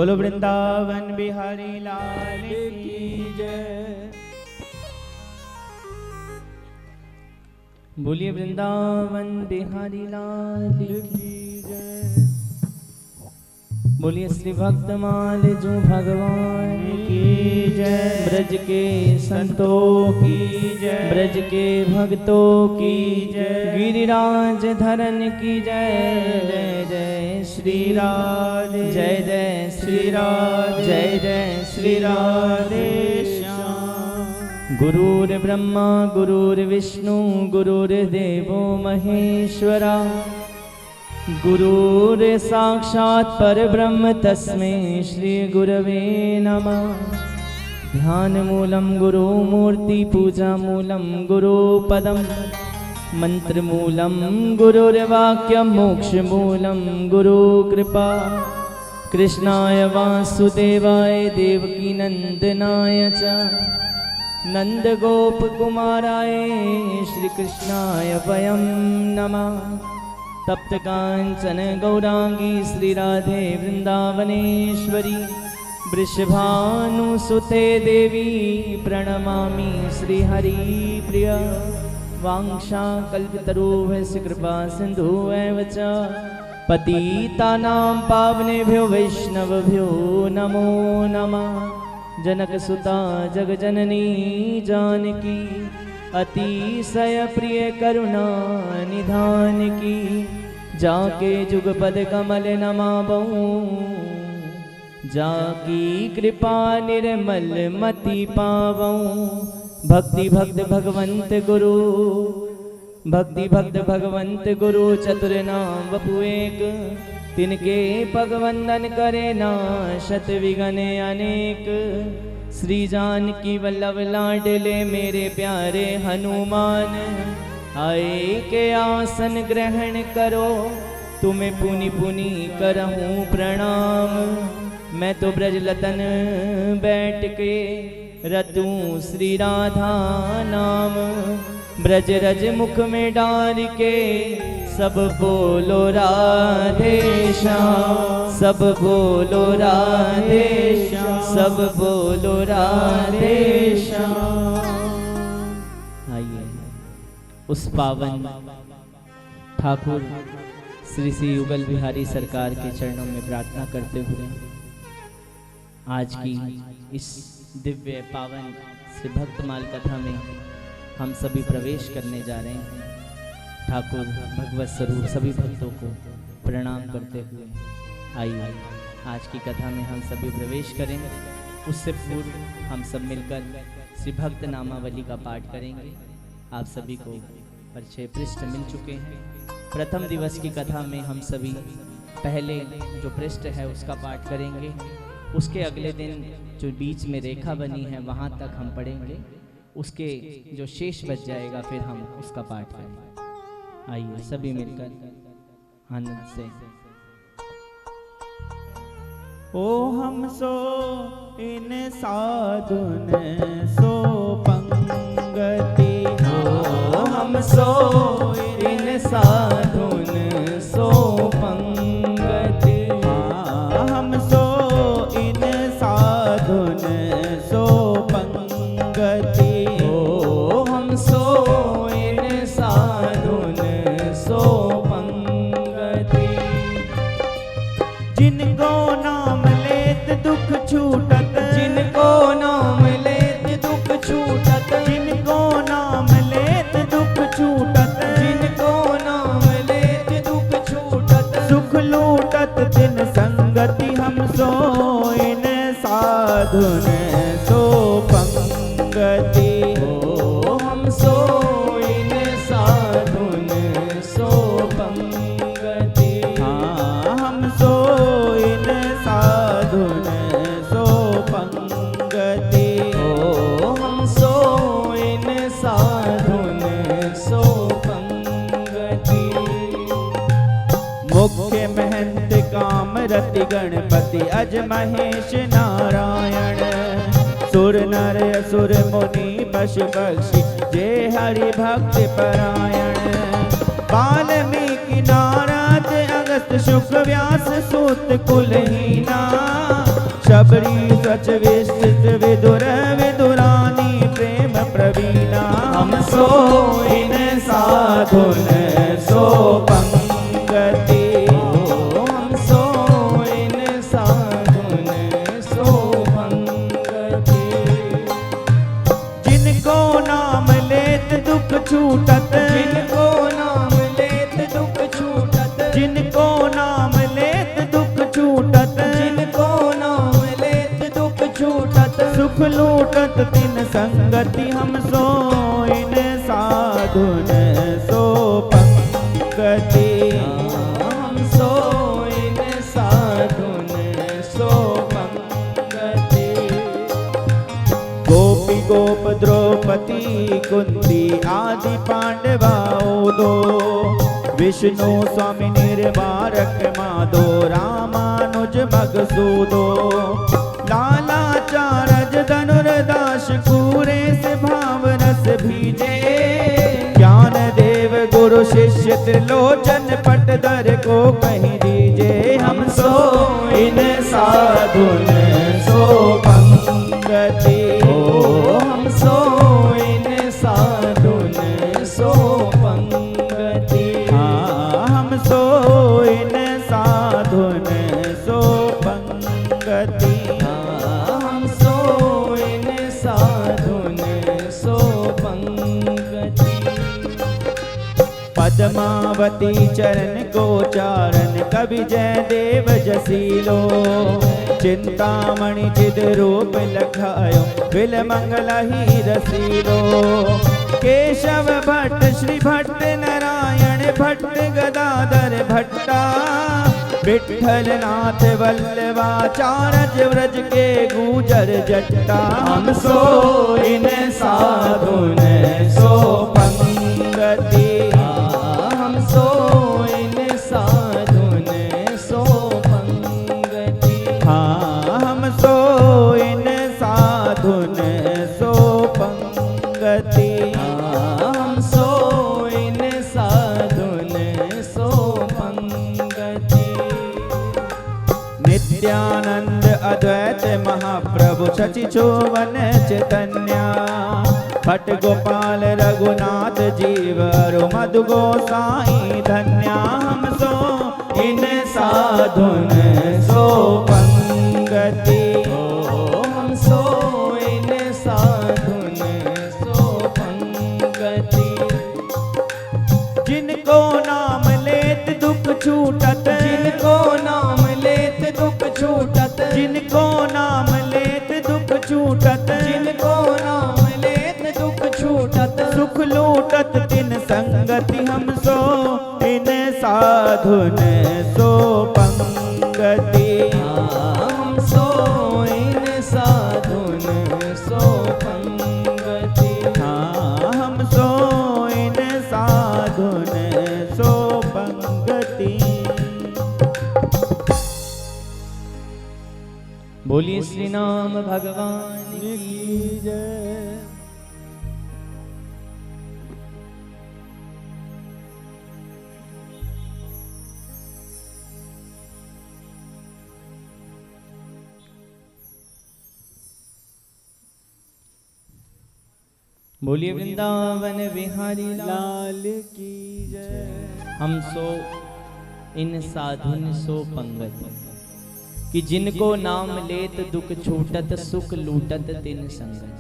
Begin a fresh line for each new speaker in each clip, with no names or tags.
बोलो वृंदावन बिहारी लाल की जय। बोलिए वृंदावन बिहारी लाल की जय। बोलिए श्री भक्तमाल जो भगवान की जय। ब्रज के संतों की जय, ब्रज के भक्तों की जय, गिरिराज धरन की जय। जय जय श्री राधे, जय जय श्री राधे, जय जय श्री राधे श्याम। गुरुर्ब्रह्मा गुरुर्विष्णु गुरुर्देवो महेश्वरा, गुरुर साक्षात् परब्रह्म तस्मै श्री गुरवे नमः। ध्यान मूलम गुरु मूर्ति, पूजा मूलम गुरु पदम, मंत्र मूलम गुरुर्वाक्यम, मोक्ष मूलम गुरु कृपा। कृष्णाय वासुदेवाय देवकी नंदनाय च, नंद गोप कुमाराय श्री कृष्णाय वयं नमः। तप्त कांचन गौरांगी श्री राधे वृंदावनेश्वरी, वृषभानुसुते देवी प्रणमामि श्री हरि प्रिय। वांछा कल्पतरुभ्यश्च कृपा सिन्धुभ्यश्च च, पतितानां पावनेभ्यो वैष्णवभ्यो नमो नमः। जनकसुता जगजननी जानकी, अतिशय प्रिय करुणा निधान की। जाके जुगपद कमल नमावऊं, जाकी कृपा निर्मल मति पावऊं। भक्ति भक्त भगवंत गुरु, भक्ति भक्त भगवंत गुरु, चतुर नाम वपु एक। तिनके पग वंदन करे नाशत विघ्न अनेक। श्री जानकी वल्लभ लाडले मेरे प्यारे हनुमान, आए के आसन ग्रहण करो, तुम्हें पुनि पुनि करहूँ प्रणाम। मैं तो ब्रजलतन बैठ के रतूं श्री राधा नाम। ब्रज रज मुख में डाल के सब बोलो राधे श्याम, सब बोलो राधे श्याम, सब बोलो राधे श्याम। आइए उस पावन ठाकुर श्री श्री युगल बिहारी सरकार के चरणों में प्रार्थना करते हुए आज की इस दिव्य पावन श्री भक्तमाल कथा में हम सभी प्रवेश करने जा रहे हैं। ठाकुर भगवत स्वरूप सभी भक्तों को प्रणाम करते हुए आइए आज की कथा में हम सभी प्रवेश करेंगे। उससे पूर्व हम सब मिलकर श्री भक्त नामावली का पाठ करेंगे। आप सभी को परिचय पृष्ठ मिल चुके हैं। प्रथम दिवस की कथा में हम सभी पहले जो पृष्ठ है उसका पाठ करेंगे। उसके अगले दिन जो बीच में रेखा बनी है वहाँ तक हम पढ़ेंगे। उसके जो शेष बच जाएगा फिर हम उसका पाठ करेंगे। आइए सभी मिलकर आनंद से। ओ हम सो इन साधुन सो पंगति, ओ हम सो इन साधुन सो पंगति। हम सो इन साधुन सो पंगति, ओ हम सो इन साधुन सो पंगति। जिनको नाम लेत दुख छूटत, जिनको नाम लेत दुख छूटत, जिनको नाम लेत दुख छूटत, जिनको नाम लेत दुख छूटत। सुख लूटत दिन संगति, हम सो इन साधुन सो पंगति। ओ हम सो इन साधुन सो पंगति। हाँ हम सो इन साधुन सो पंगति। ओ हम सो इन साधुन सो पंगति। मुख्य महंत काम रति गणपति अज महेश नारायण। सुर नर असुर मुनि पशु पक्षी जे हरि भक्त परायण। वाल्मीकि नारद अगस्त शुक व्यास सूत कुलहीना।
शबरी सच विस्तृत विदुर विदुरानी प्रेम प्रवीणा।
हम सो इन साधुन सो पंगति, हम सो इन साधुन सो पंगति।
जिनको नाम लेत दुख छूटत,
जिनको नाम लेत दुख छूटत,
जिनको नाम लेत दुख छूटत,
जिनको नाम लेत दुख छूटत,
सुख लूटत तिन संगति। हम सो इन साधुन सो पंगति।
हम सो इन साधुन सो पंगति।
गोपी गोप द्रौपदी कुंती आदि पांडवाओ दो, विष्णु स्वामी निर्बारक माधो रामानुज मगसूदो। लाला चारज धनुर्दास कूरे से भाव रस भीजे, ज्ञान देव गुरु शिष्य त्रिलोचन पटधर को कहीं दीजे। हम सो इन साधुन सो पंगति।
हम सो इन साधुन सो पंगति।
हम सो इन साधुन सो पंगति।
हम सो इन साधुन सो पंगति।
पद्मावती चरण को चारण कवि जय देव जसीलो, चिंतामणि चिद रूप लखायो बिल मंगल ही रसीलो। केशव भट्ट श्री भट्ट नारायण भट्ट गदाधर भट्टा, विठ्ठल नाथ वल्लभाचार्य व्रज के गुजर जट्टा। हम सो इन साधुन सो पंगति।
हम सो इन साधुन सो पंगति।
हम सो इन साधुन सो पंगति।
हम सो इन साधुन सो पंगति।
नित्यानंद अद्वैत महाप्रभु शचि चोवन चैतन्या, भट्ट गोपाल रघुनाथ जीव अरु मधु गोसाई धन्या। हम सो इन साधुन सो पंगति।
हम सो इन साधुन सो पंगति।
जिनको नाम लेत दुख छूटत,
जिनको नाम लेत दुख छूटत,
जिनको नाम लेत दुख छूटत,
जिनको नाम लेत दुख छूटत,
सुख लूटत तिन संगति। हम सो इन साधुन सो पंगति।
हम सो इन साधुन सो पंगति।
हम सो इन साधुन सो पंगति।
बोलिए श्री नाम भगवान की
जय।
बोलिए वृंदावन बिहारी
लाल की जय।
हम सो इन साधुन सो पंगति, कि जिनको नाम लेत दुख छूटत सुख लूटत तिन संगति।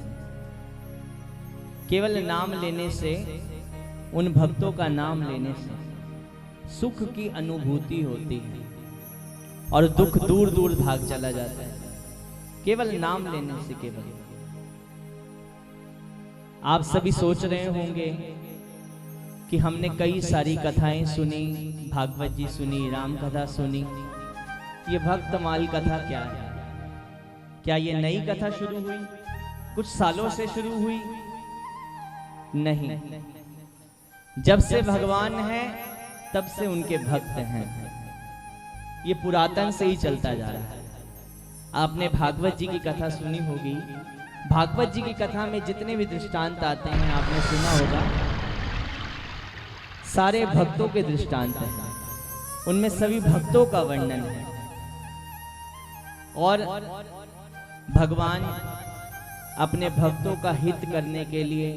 केवल नाम लेने से, उन भक्तों का नाम लेने से सुख की अनुभूति होती है और दुख दूर दूर भाग चला जाता है, केवल नाम लेने से। केवल आप सभी सोच रहे होंगे कि हमने कई सारी कथाएं सुनी, भागवत जी सुनी, राम कथा सुनी, ये भक्तमाल कथा क्या है? क्या ये नई कथा शुरू हुई, कुछ सालों से शुरू हुई? नहीं, जब से भगवान है तब से उनके भक्त हैं, ये पुरातन से ही चलता जा रहा है। आपने भागवत जी की कथा सुनी होगी। भागवत जी की कथा में जितने भी दृष्टांत आते हैं आपने सुना होगा, सारे भक्तों के दृष्टांत हैं, उनमें सभी भक्तों का वर्णन है। और भगवान अपने भक्तों का हित करने के लिए,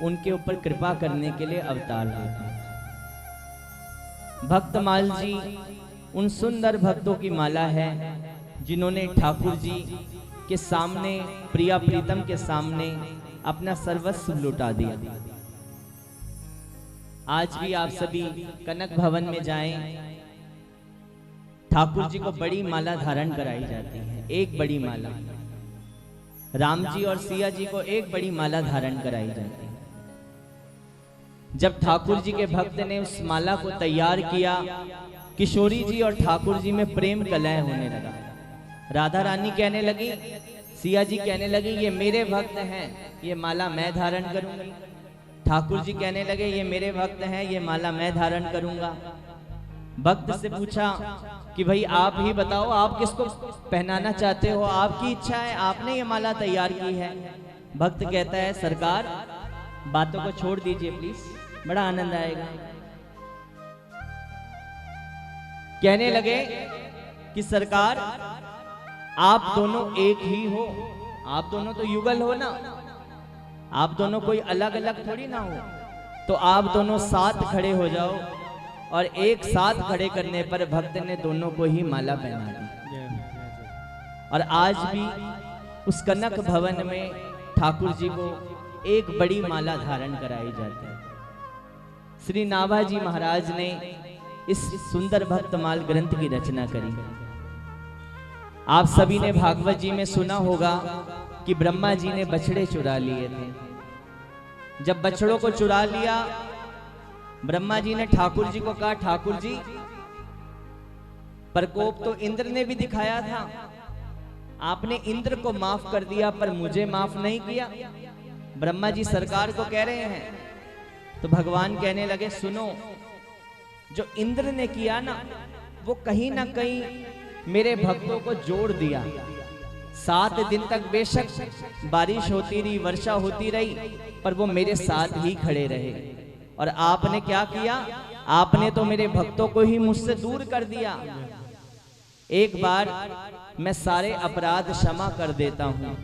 उनके ऊपर कृपा करने के लिए अवतार लेते हैं। भक्तमाल जी उन सुंदर भक्तों की माला है जिन्होंने ठाकुर जी के सामने, प्रिया प्रीतम के सामने अपना सर्वस्व लुटा दिया। आज भी आप सभी कनक भवन में जाएं, ठाकुर जी को बड़ी माला धारण कराई जाती है, एक बड़ी माला। राम जी और सिया जी को एक बड़ी माला धारण कराई जाती है। जब ठाकुर जी के भक्त ने उस माला को तैयार किया, किशोरी जी और ठाकुर जी में प्रेम कलह होने लगा। राधा रानी कहने लगी, सिया जी कहने लगी, ये मेरे भक्त हैं, ये माला मैं धारण करूंगी। ठाकुर जी कहने लगे, ये मेरे भक्त हैं, ये माला मैं धारण करूंगा। भक्त से पूछा कि भाई आप ही बताओ, आप किसको पहनाना चाहते हो, आपकी इच्छा है, आपने ये माला तैयार की है। भक्त कहता है, सरकार बातों को छोड़ दीजिए प्लीज, बड़ा आनंद आएगा। कहने लगे कि सरकार आप दोनों एक ही हो, आप दोनों तो युगल हो ना, आप दोनों कोई अलग अलग थोड़ी ना हो, तो आप दोनों साथ खड़े हो जाओ। और एक साथ खड़े करने पर भक्त ने दोनों को ही माला पहना दी। और आज भी उस कनक भवन में ठाकुर जी को एक बड़ी माला धारण कराई जाती है। श्री नाभाजी महाराज ने इस सुंदर भक्तमाल ग्रंथ की रचना करी। आप सभी ने भागवत जी में सुना होगा कि ब्रह्मा जी ने बछड़े चुरा लिए थे। जब बछड़ों को चुरा लिया, ब्रह्मा जी ने ठाकुर जी को कहा, ठाकुर जी प्रकोप तो इंद्र ने भी दिखाया था, आपने इंद्र को माफ कर दिया पर मुझे माफ नहीं किया। ब्रह्मा जी सरकार को कह रहे हैं। तो भगवान कहने लगे, सुनो, जो इंद्र ने किया ना, वो कहीं ना कहीं मेरे भक्तों को जोड़ दिया। 7 दिन तक बेशक बारिश होती रही, वर्षा होती रही, पर वो मेरे साथ ही खड़े रहे। और आपने क्या किया, आपने तो मेरे भक्तों को ही मुझसे दूर कर दिया। एक बार मैं सारे अपराध क्षमा कर देता हूं,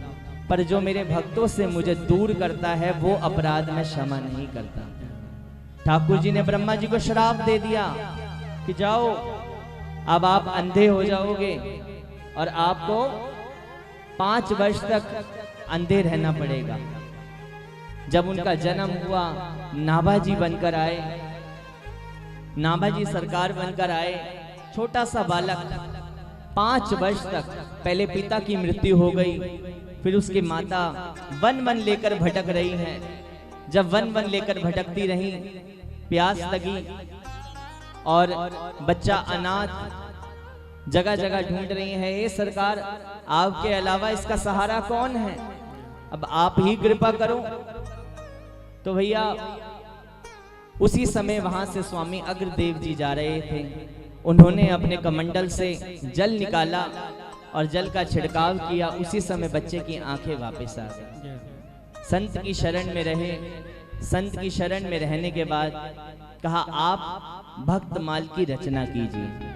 पर जो मेरे भक्तों से मुझे दूर करता है वो अपराध मैं क्षमा नहीं करता। ठाकुर जी ने ब्रह्मा जी को श्राप दे दिया कि जाओ, अब आप अंधे हो जाओगे और आपको 5 वर्ष तक अंधे रहना पड़ेगा। जब उनका जन्म हुआ, नाभाजी बनकर आए, नाभाजी सरकार बनकर आए। छोटा सा बालक 5 वर्ष तक, पहले पिता की मृत्यु हो गई, फिर उसकी माता वन वन लेकर भटक रही हैं। जब वन वन लेकर भटकती रही, प्यास लगी और बच्चा अनाथ जगह जगह ढूंढ रही है, ये सरकार आपके अलावा इसका सहारा कौन है, अब आप ही कृपा करो। तो भैया उसी समय वहां से स्वामी अग्रदेव जी जा रहे थे। उन्होंने अपने कमंडल से जल निकाला और जल का छिड़काव किया। उसी समय बच्चे की आंखें वापस आ गई। संत की शरण में रहे। संत की शरण में रहने के बाद कहा, आप भक्तमाल की रचना कीजिए।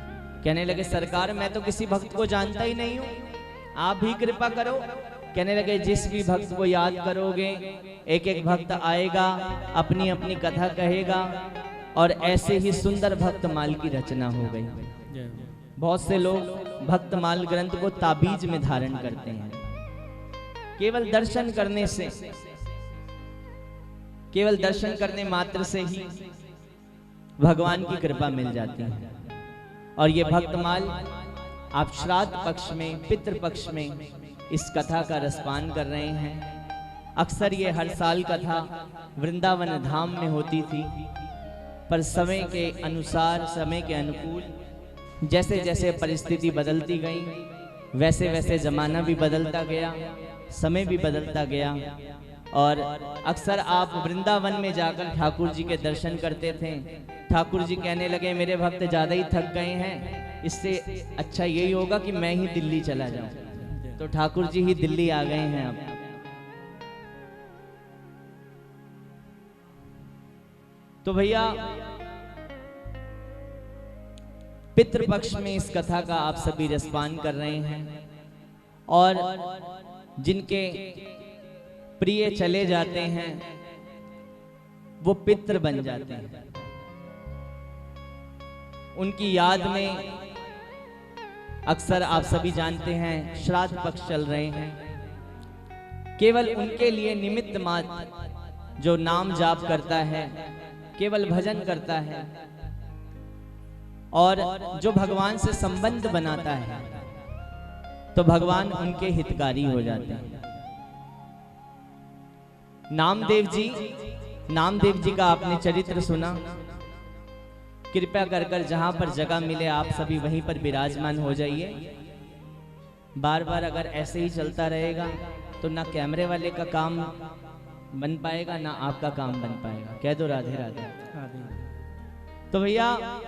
कहने लगे, सरकार मैं तो किसी भक्त को जानता ही नहीं हूं, आप भी कृपा करो। कहने लगे, जिस भी भक्त को याद करोगे, एक एक भक्त आएगा, अपनी अपनी कथा कहेगा, और ऐसे ही सुंदर भक्तमाल की रचना हो गई। बहुत से लोग भक्तमाल ग्रंथ को ताबीज में धारण करते हैं। केवल दर्शन करने से, केवल दर्शन करने मात्र से ही भगवान की कृपा मिल जाती है। और ये भक्तमाल आप श्राद्ध पक्ष में, पितृ पक्ष में इस कथा का रसपान कर रहे हैं। अक्सर ये हर साल कथा वृंदावन धाम में होती थी, पर समय के अनुसार, समय के अनुकूल जैसे जैसे परिस्थिति बदलती गई, वैसे वैसे जमाना भी बदलता गया, समय भी बदलता गया। और अक्सर आप वृंदावन में जाकर ठाकुर जी के दर्शन करते थे। ठाकुर जी कहने लगे, मेरे भक्त ज्यादा ही थक गए हैं, इससे अच्छा यही होगा कि मैं ही दिल्ली चला जाऊं। तो ठाकुर जी ही दिल्ली आ गए हैं अब। तो भैया पितृपक्ष में इस कथा का आप सभी रसपान कर रहे हैं। और जिनके प्रिय चले जाते हैं वो पितृ बन जाते हैं। उनकी याद में अक्सर आप सभी जानते हैं श्राद्ध पक्ष चल रहे हैं। केवल उनके लिए निमित्त मात्र जो नाम जाप करता है, केवल भजन करता है और जो भगवान से संबंध बनाता है, तो भगवान उनके हितकारी हो जाते हैं। नामदेव जी का आपने चरित्र सुना। कृपया कर जहां पर जगह मिले आप सभी वहीं पर विराजमान हो जाइए। बार बार अगर ऐसे ही चलता रहेगा तो ना कैमरे वाले का काम बन पाएगा, ना आपका काम बन पाएगा। कह दो राधे राधे। तो भैया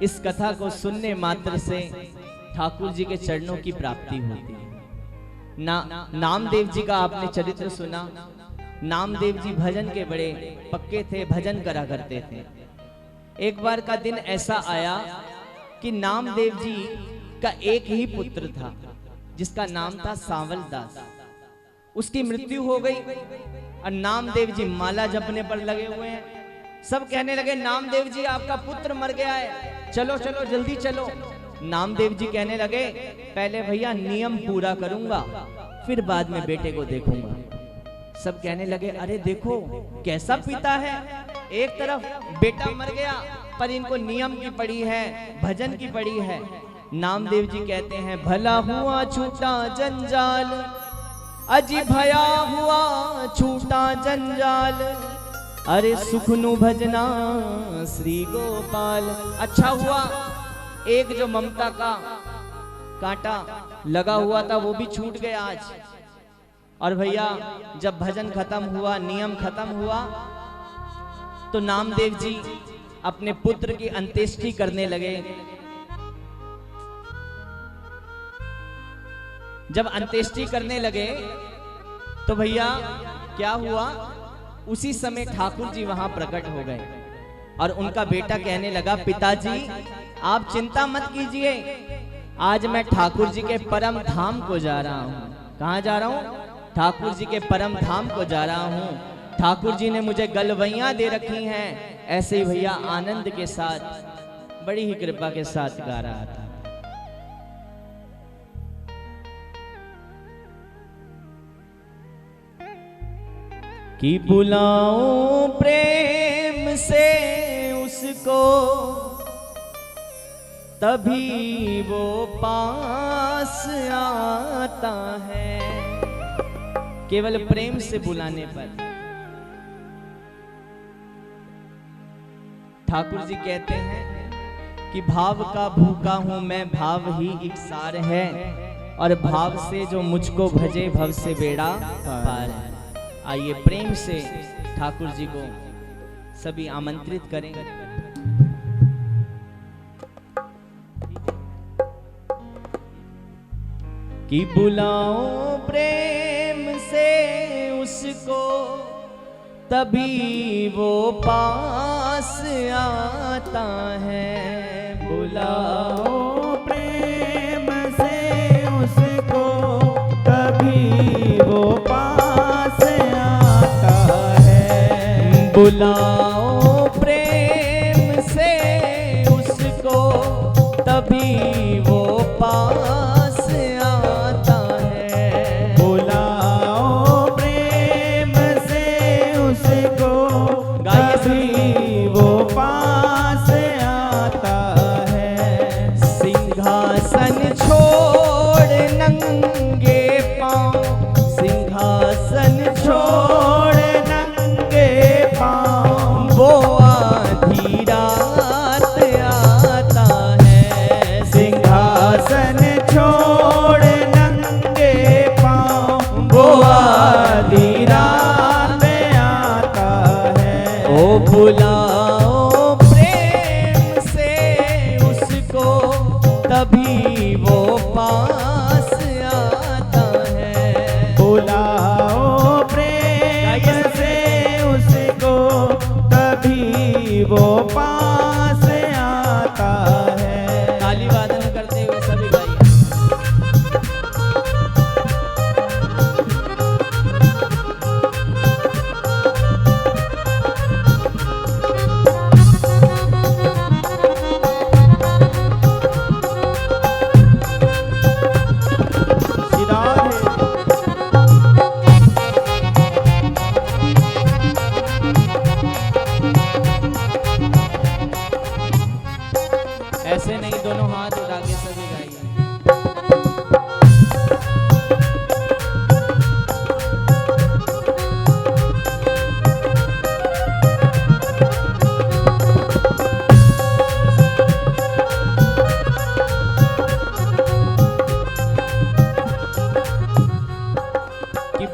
इस कथा को सुनने मात्र से ठाकुर जी के चरणों की प्राप्ति होती है। नामदेव जी का आपने चरित्र सुना। नामदेव जी भजन के बड़े पक्के थे, भजन करा करते थे। एक बार का दिन ऐसा आया कि नामदेव जी का एक ही पुत्र था जिसका नाम था सांवल दास। उसकी मृत्यु हो गई और नामदेव जी माला जपने पर लगे हुए हैं। सब कहने लगे नामदेव जी आपका पुत्र मर गया है, चलो चलो जल्दी चलो। नामदेव जी कहने लगे पहले भैया नियम पूरा करूंगा, फिर बाद में बेटे को देखूंगा। सब कहने लगे अरे देखो कैसा पिता है, एक तरफ बेटा मर गया पर इनको नियम की पड़ी है, भजन की पड़ी है। नामदेव जी कहते हैं भला हुआ छूटा जंजाल, अजी भया हुआ छूटा जंजाल, अरे सुखनु भजना श्री गोपाल। अच्छा हुआ एक जो ममता का कांटा लगा हुआ था वो भी छूट गया आज। और भैया जब भजन खत्म हुआ, नियम खत्म हुआ, तो नामदेव जी अपने पुत्र की अंत्येष्टि करने लगे। जब अंत्येष्टि करने लगे तो भैया क्या हुआ, उसी समय ठाकुर जी वहां प्रकट हो गए और उनका बेटा कहने लगा पिताजी आप चिंता मत कीजिए, आज मैं ठाकुर जी के परम धाम को जा रहा हूँ। कहाँ जा रहा हूँ? ठाकुर जी के परम धाम को जा रहा हूँ। ठाकुर जी ने मुझे गलवैया दे रखी हैं। ऐसे ही भैया आनंद के साथ, बड़ी ही कृपा के साथ गा रहा था। कि बुलाओ प्रेम से उसको, तभी वो पास आता है। केवल प्रेम से बुलाने पर। ठाकुर जी कहते हैं कि भाव का भूखा हूं मैं, भाव ही इकसार है, और भाव से जो मुझको भजे भव से बेड़ा पार है। आइए प्रेम से ठाकुर जी को सभी आमंत्रित करें। कि बुलाओ प्रेम से उसको, तभी वो पास आता है। बुलाओ
प्रेम से उसको, तभी वो पास आता है।
बुलाओ प्रेम से उसको, तभी वो पास आता है।
बुलाओ प्रेम से उसको, तभी वो पास आता है।
सिंहासन छोड़ नंगे पांव, सिंहासन छोड़
नंगे पांव,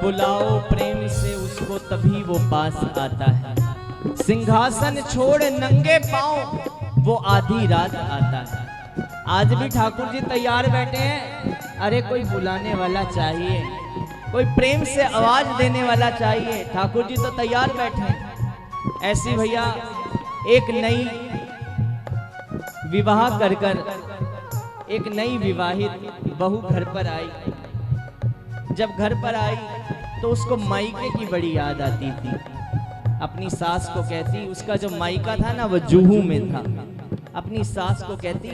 बुलाओ प्रेम से उसको तभी वो पास आता है। सिंहासन छोड़ नंगे पांव वो आधी रात आता है। आज भी ठाकुर जी तैयार बैठे हैं, अरे कोई बुलाने वाला चाहिए, कोई प्रेम से आवाज देने वाला चाहिए। ठाकुर जी तो तैयार बैठे हैं। ऐसी भैया एक नई विवाह कर एक नई विवाहित बहू घर पर आई। जब घर पर आई तो उसको मायके की बड़ी याद आती थी। अपनी सास को कहती, उसका जो मायका था ना वो जुहू में था। अपनी सास को कहती,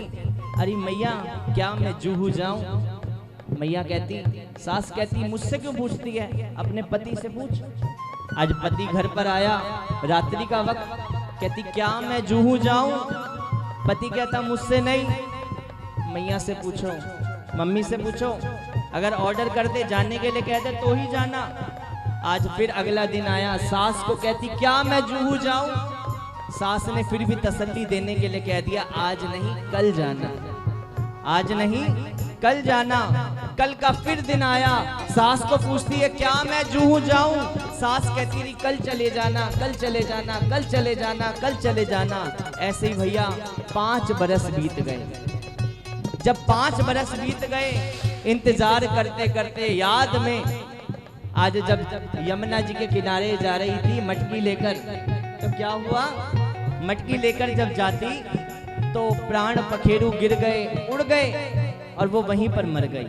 अरे मैया क्या मैं जुहू जाऊं? मैया कहती, सास कहती, मुझसे क्यों पूछती है, अपने पति से पूछ। आज पति घर पर आया, रात्रि का वक्त, कहती क्या मैं जुहू जाऊं? पति कहता मुझसे नहीं, मैया से पूछो, मम्मी से पूछो, अगर ऑर्डर कर दे जाने के लिए कह दे तो ही जाना। आज फिर अगला दिन आया, सास को कहती क्या मैं जुहू जाऊं? सास ने फिर भी तसल्ली देने के लिए कह दिया, आज नहीं कल जाना, आज नहीं कल जाना। कल का फिर दिन आया, सास को पूछती है क्या मैं जुहू जाऊं? सास कहती रही कल चले जाना, कल चले जाना, कल चले जाना, कल चले जाना। ऐसे ही भैया 5 बरस बीत गए। जब 5 बरस बीत गए, इंतजार करते करते याद में आज जब यमुना जी के किनारे जा रही थी मटकी लेकर, तो क्या हुआ, मटकी लेकर जब जाती तो प्राण पखेरु गिर गए, उड़ गए और वो वहीं पर मर गई।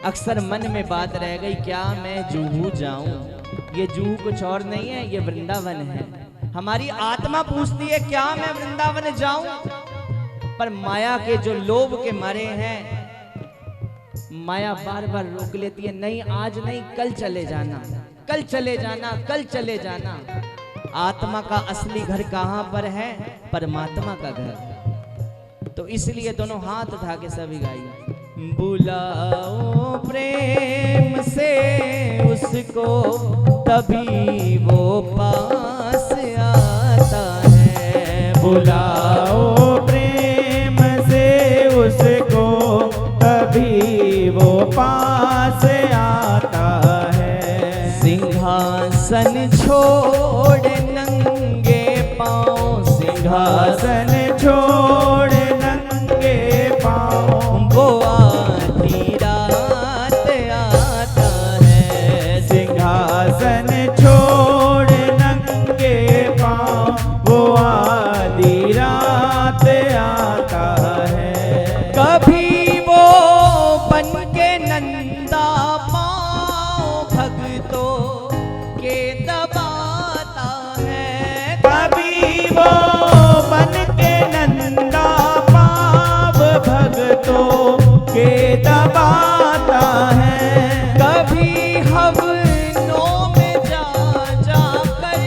अक्सर मन में बात रह गई, क्या मैं जुहू जाऊं? ये जुहू कुछ और नहीं है, ये वृंदावन है। हमारी आत्मा पूछती है क्या मैं वृंदावन जाऊं? पर माया के जो लोभ के मारे हैं, माया बार बार रोक लेती है, नहीं आज नहीं कल चले जाना, कल चले जाना, कल चले जाना। आत्मा का असली घर कहां पर है? परमात्मा का घर। तो इसलिए दोनों हाथ उठा के सभी गाइए, बुलाओ प्रेम से उसको तभी वो पास आता है।
बुलाओ प्रेम से उसको तभी वो पास आता है।
सिंहासन छोड़ नंगे पांव,
सिंहासन छोड़ नंगे पांव
वो आधी रात आता है।
सिंहासन छोड़ नंगे पांव वो आधी रात आता है।
कभी वो बन के नंदा पाँव भक्तों के दबाता है।
कभी वो बन के नंदा पाव भक्तों के दबाता है।
कभी हवनों में जा जा कर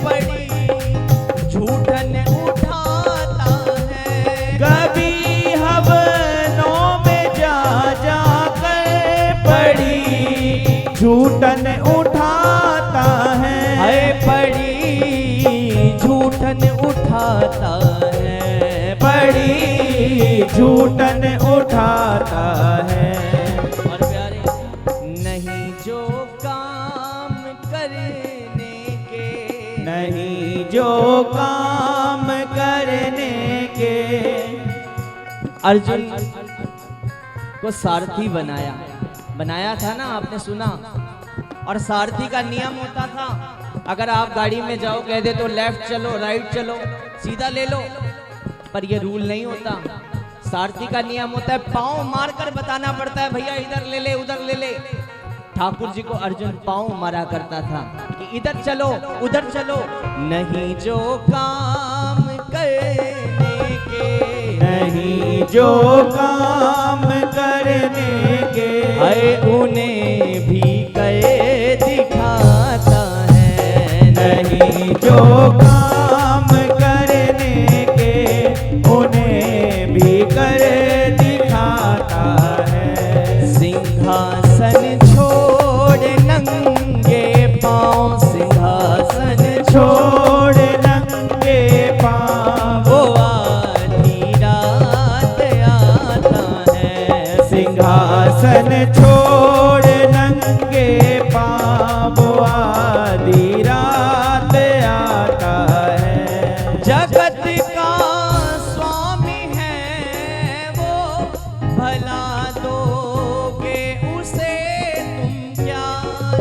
पड़ी झूठन उठाता है।
कभी हवनों में जा जा कर पड़ी झूठन उठाता है।
है पड़ी झूठन उठाता है,
पड़ी झूठन उठाता है।
और प्यारे, नहीं जो काम करने के,
नहीं जो काम करने के।
अर्जुन को सारथी बनाया था ना, आपने सुना। और सारथी का नियम होता था, अगर आप गाड़ी में जाओ कह दे तो लेफ्ट चलो, राइट चलो, सीधा ले लो, पर ये रूल नहीं होता। सारथी का नियम होता है पाँव मारकर बताना पड़ता है, भैया इधर ले ले, उधर ले ले। ठाकुर जी को अर्जुन पाँव मारा करता था कि इधर चलो, उधर चलो। नहीं जो काम करने के,
नहीं जो काम करने के,
है उन्हें भी कर दिखाता है।
नहीं जो काम करने के उन्हें भी कर दिखाता है।
सिंहासन छोड़ नंगे पाँव, सिंहासन
छोड़ नंगे पाँव
वो आधी रात आता है।
सिंहासन छोड़ नंगे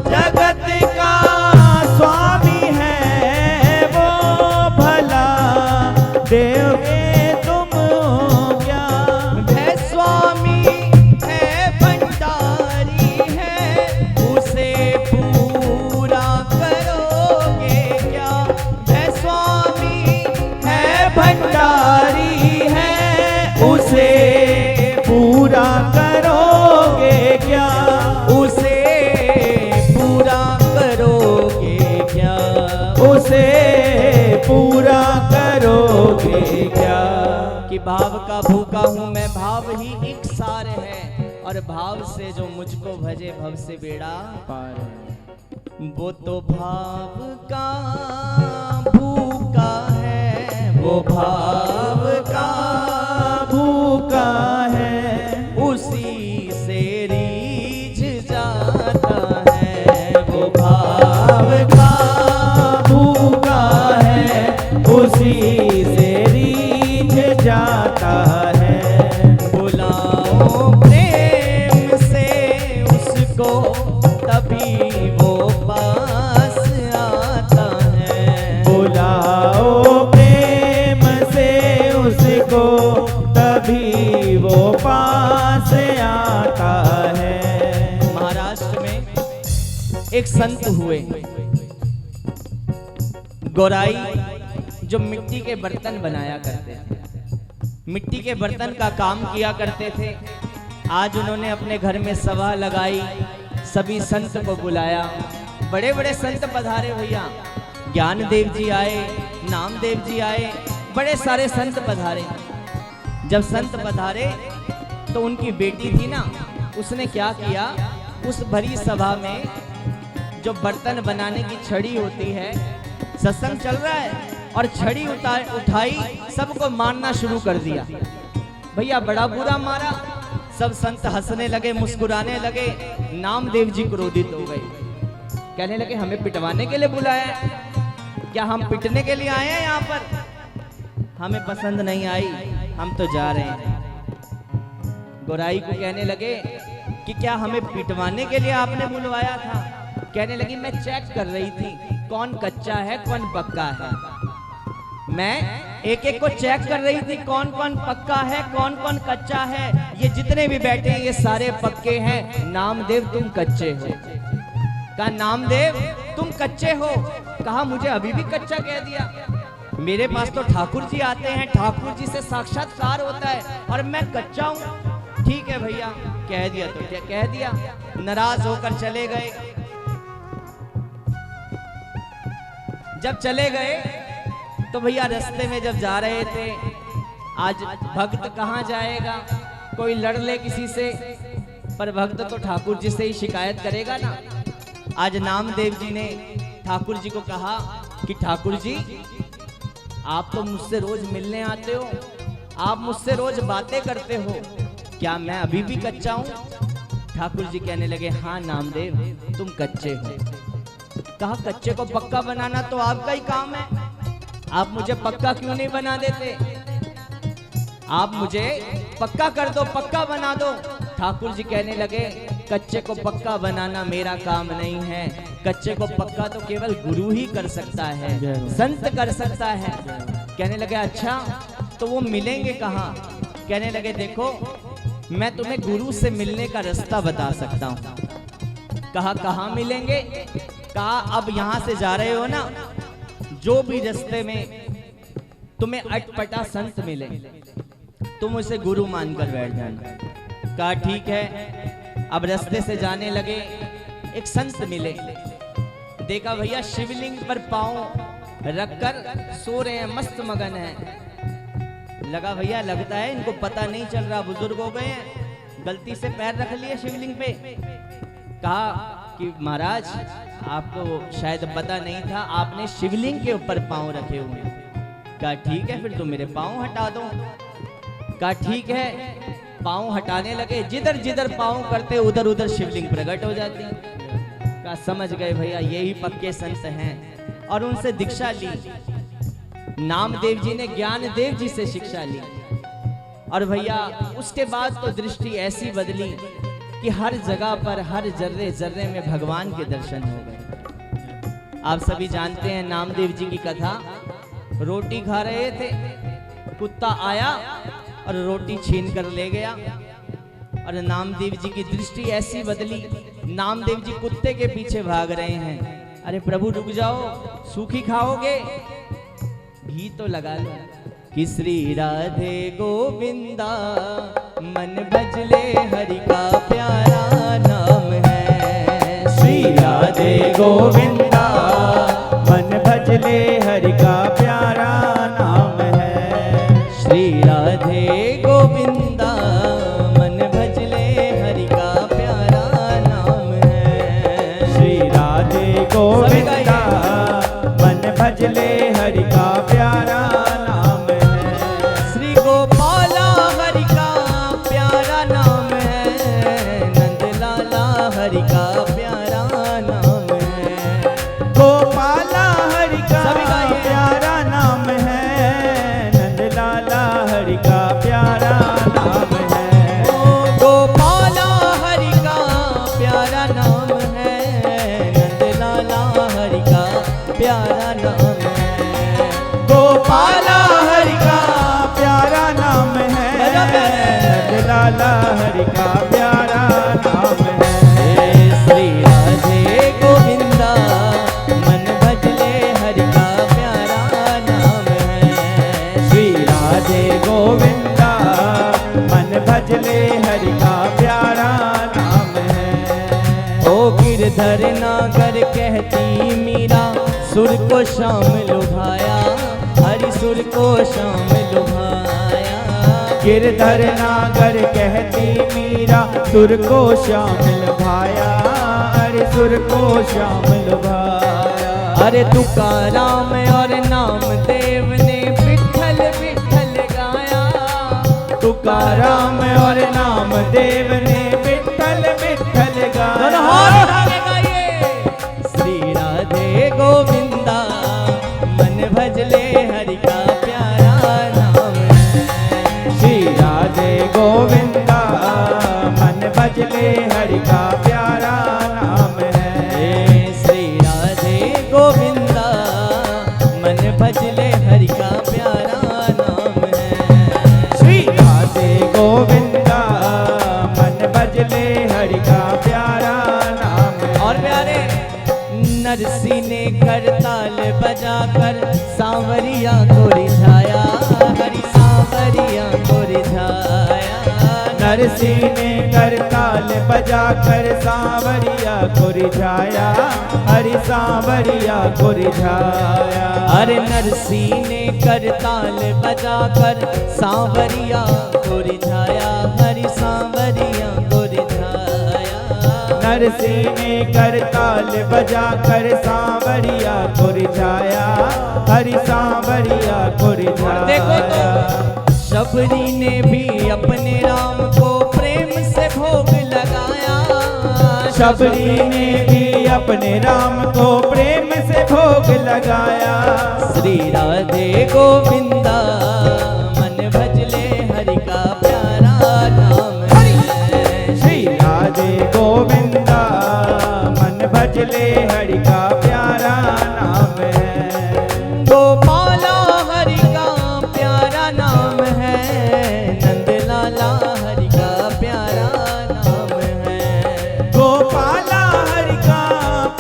जगत का स्वामी है वो भला, देवगे तुम हो क्या।
वह स्वामी है भंडारी है, उसे पूरा करोगे क्या। वह स्वामी है
भंडारी है उसे पूरा करोगे क्या।
उसे पूरा करोगे क्या।
उसे पूरा करोगे क्या।
कि भाव का भूखा हूँ मैं, भाव ही एक सार है, और भाव से जो मुझको भजे भव से बेड़ा
पार है।
वो तो भाव का भूखा है, वो भाव का
भूखा है
उसी से रीझ जाता है। वो भाव का
भूखा है उसी से रीझ जाता है।
बुलाओ प्रेम से उसको, तभी वो पास आता है।
बुलाओ प्रेम से उसको, तभी वो पास आता है।
महाराष्ट्र में एक संत हुए, गोराई, जो मिट्टी के बर्तन बनाया करते थे, मिट्टी के बर्तन का काम किया करते थे। आज उन्होंने अपने घर में सभा लगाई, सभी संत को बुलाया, बड़े बड़े संत पधारे भैया, ज्ञानदेव जी आए, नामदेव जी आए, बड़े सारे संत पधारे। जब संत पधारे तो उनकी बेटी थी ना, उसने क्या किया, उस भरी सभा में जो बर्तन बनाने की छड़ी होती है, सत्संग चल रहा है, और छड़ी उठाई, सबको मारना शुरू कर दिया। भैया बड़ा बुरा मारा, सब संत हंसने लगे, मुस्कुराने लगे। नामदेव जी क्रोधित हो गए, कहने लगे हमें पिटवाने के लिए बुलाया है क्या, हम पिटने के लिए आए हैं यहाँ पर, हमें पसंद नहीं आई, हम तो जा रहे हैं। गोराई को कहने लगे कि क्या हमें पिटवाने के लिए आपने बुलवाया था। कहने लगी मैं चेक कर रही थी कौन कच्चा है कौन पक्का है, मैं एक एक को चेक कर रही थी कौन कौन पक्का है कौन कौन कच्चा है। ये जितने भी बैठे हैं ये सारे पक्के हैं, नामदेव तुम कच्चे हो। कहा नामदेव तुम कच्चे हो, कहा मुझे अभी भी कच्चा कह दिया, मेरे पास तो ठाकुर जी आते हैं, ठाकुर जी से साक्षात्कार होता है और मैं कच्चा हूं। ठीक है भैया, कह दिया तो क्या कह दिया, नाराज होकर चले गए। जब चले गए तो भैया रास्ते में जब जा रहे थे, आज भक्त कहाँ जाएगा, कोई लड़ ले किसी से, पर भक्त तो ठाकुर जी से ही शिकायत करेगा ना। आज नामदेव जी ने ठाकुर जी को कहा कि ठाकुर जी आप तो मुझसे रोज मिलने आते हो, आप मुझसे रोज बातें करते हो, क्या मैं अभी भी कच्चा हूं। ठाकुर जी कहने लगे हाँ नामदेव तुम कच्चे हो। कहा कच्चे को पक्का बनाना तो आपका ही काम है, आप मुझे पक्का क्यों नहीं बना देते, आप मुझे पक्का कर दो, पक्का बना दो। ठाकुर जी कहने लगे कच्चे को पक्का बनाना मेरा काम नहीं है, कच्चे को पक्का तो केवल गुरु ही कर सकता है, संत कर सकता है। कहने लगे अच्छा तो वो मिलेंगे कहाँ। कहने लगे देखो मैं तुम्हें गुरु से मिलने का रास्ता बता सकता हूँ। कहा कहाँ मिलेंगे। कहा अब यहाँ से जा रहे हो ना, जो भी रास्ते में तुम्हें अटपटा संत मिले तुम उसे गुरु मानकर बैठ जाना। कहा ठीक है। अब रास्ते से जाने लगे, एक संत मिले, देखा भैया शिवलिंग पर पांव रखकर सो रहे हैं, मस्त मगन है। लगा भैया लगता है इनको पता नहीं चल रहा, बुजुर्ग हो गए हैं, गलती से पैर रख लिए शिवलिंग पे। कहा कि महाराज आपको शायद पता नहीं था, आपने शिवलिंग के ऊपर पांव रखे हुए हैं। कहा ठीक है फिर तो मेरे पांव हटा दो। कहा ठीक है। पांव हटाने लगे, जिधर जिधर पांव करते उधर उधर शिवलिंग प्रकट हो जाती। कहा समझ गए भैया यही पक्के संत हैं, और उनसे दीक्षा ली। नामदेव जी ने ज्ञानदेव जी से शिक्षा ली, और भैया उसके बाद तो दृष्टि ऐसी बदली कि हर जगह पर हर जर्रे जर्रे में भगवान के दर्शन हो गए। आप सभी जानते हैं नामदेव जी की कथा। रोटी खा रहे थे, कुत्ता आया और रोटी छीन कर ले गया। और नामदेव जी की दृष्टि ऐसी बदली, नामदेव जी कुत्ते के पीछे भाग रहे हैं। अरे प्रभु रुक जाओ, सूखी खाओगे, घी तो लगा लो। कि श्री राधे गोविंदा मन भजले हरि का प्यारा नाम है।
श्री राधे गोविंदा मन भजले हरि का प्यारा नाम है।
श्री राधे गोविंदा मन भजले हरि का प्यारा नाम है।
श्री राधे गोविंदा मन भजले हरि का प्यारा नाम है।
श्री गोपाला हरि का प्यारा नाम है। नंदलाला हरि का प्यारा नाम है।
गोपाला हरि का
सभी गाइए।
प्यारा नाम है। नंदलाला हरि का प्यारा नाम है।
गोपाला हरि का प्यारा नाम है। नंदलाला हरि का प्यारा नाम है।
गोपाला हरि का प्यारा नाम है। नंदलाला हरि का प्यारा नाम है।
श्री राधे गोविंदा मन भजले हरि का प्यारा नाम है।
श्री राधे गोविंदा मन भजले हरि का प्यारा नाम है।
ओ गिरधर नागर कहती मीरा, सुर को शाम लुभाया, हरि सुर को शाम लुभाया।
गिरधर नागर कहती मीरा, सुर को शामिल भाया। अरे सुर को शामिल भाया।
अरे तुकाराम और नामदेव ने विठ्ठल विठ्ठल गाया।
तुकाराम और नामदेव ने विठ्ठल विठ्ठल
दोनों हाथ
गाया।
उठा के गाइए। श्री राधे गोविंदा मन भजले हरि का प्यारा नाम है।
श्री राधे गोविंदा मन भजले हरि का प्यारा नाम है।
श्री राधे गोविंदा मन भजले हरि का प्यारा नाम है।
श्री राधे गोविंदा मन भजले हरि का प्यारा नाम है।
और प्यारे नरसी ने करताल बजाकर सांवरिया को रिझाया। हरि सांवरिया को रिझाया।
नरसी ने करताल बजाकर सांवरिया को रिझाया। हरि सांवरिया को रिझाया।
अरे नरसी ने करताल बजाकर सांवरिया को रिझाया। हरि सांवरिया को रिझाया।
नरसी ने करताल बजाकर सांवरिया को रिझाया। हरि सांवरिया को रिझाया।
देखो तो शबरी ने भी अपने राम को प्रेम से भोग लगाया।
शबरी ने भी अपने राम को प्रेम से भोग लगाया।
श्री राधे गोविंदा मन भजले हरि का प्यारा नाम है।
श्री राधे गोविंदा मन भजले हरि का प्यारा नाम है।
गोपाला हरि का प्यारा नाम है। नंदलाला हरि का प्यारा नाम है।
गोपाला हरि का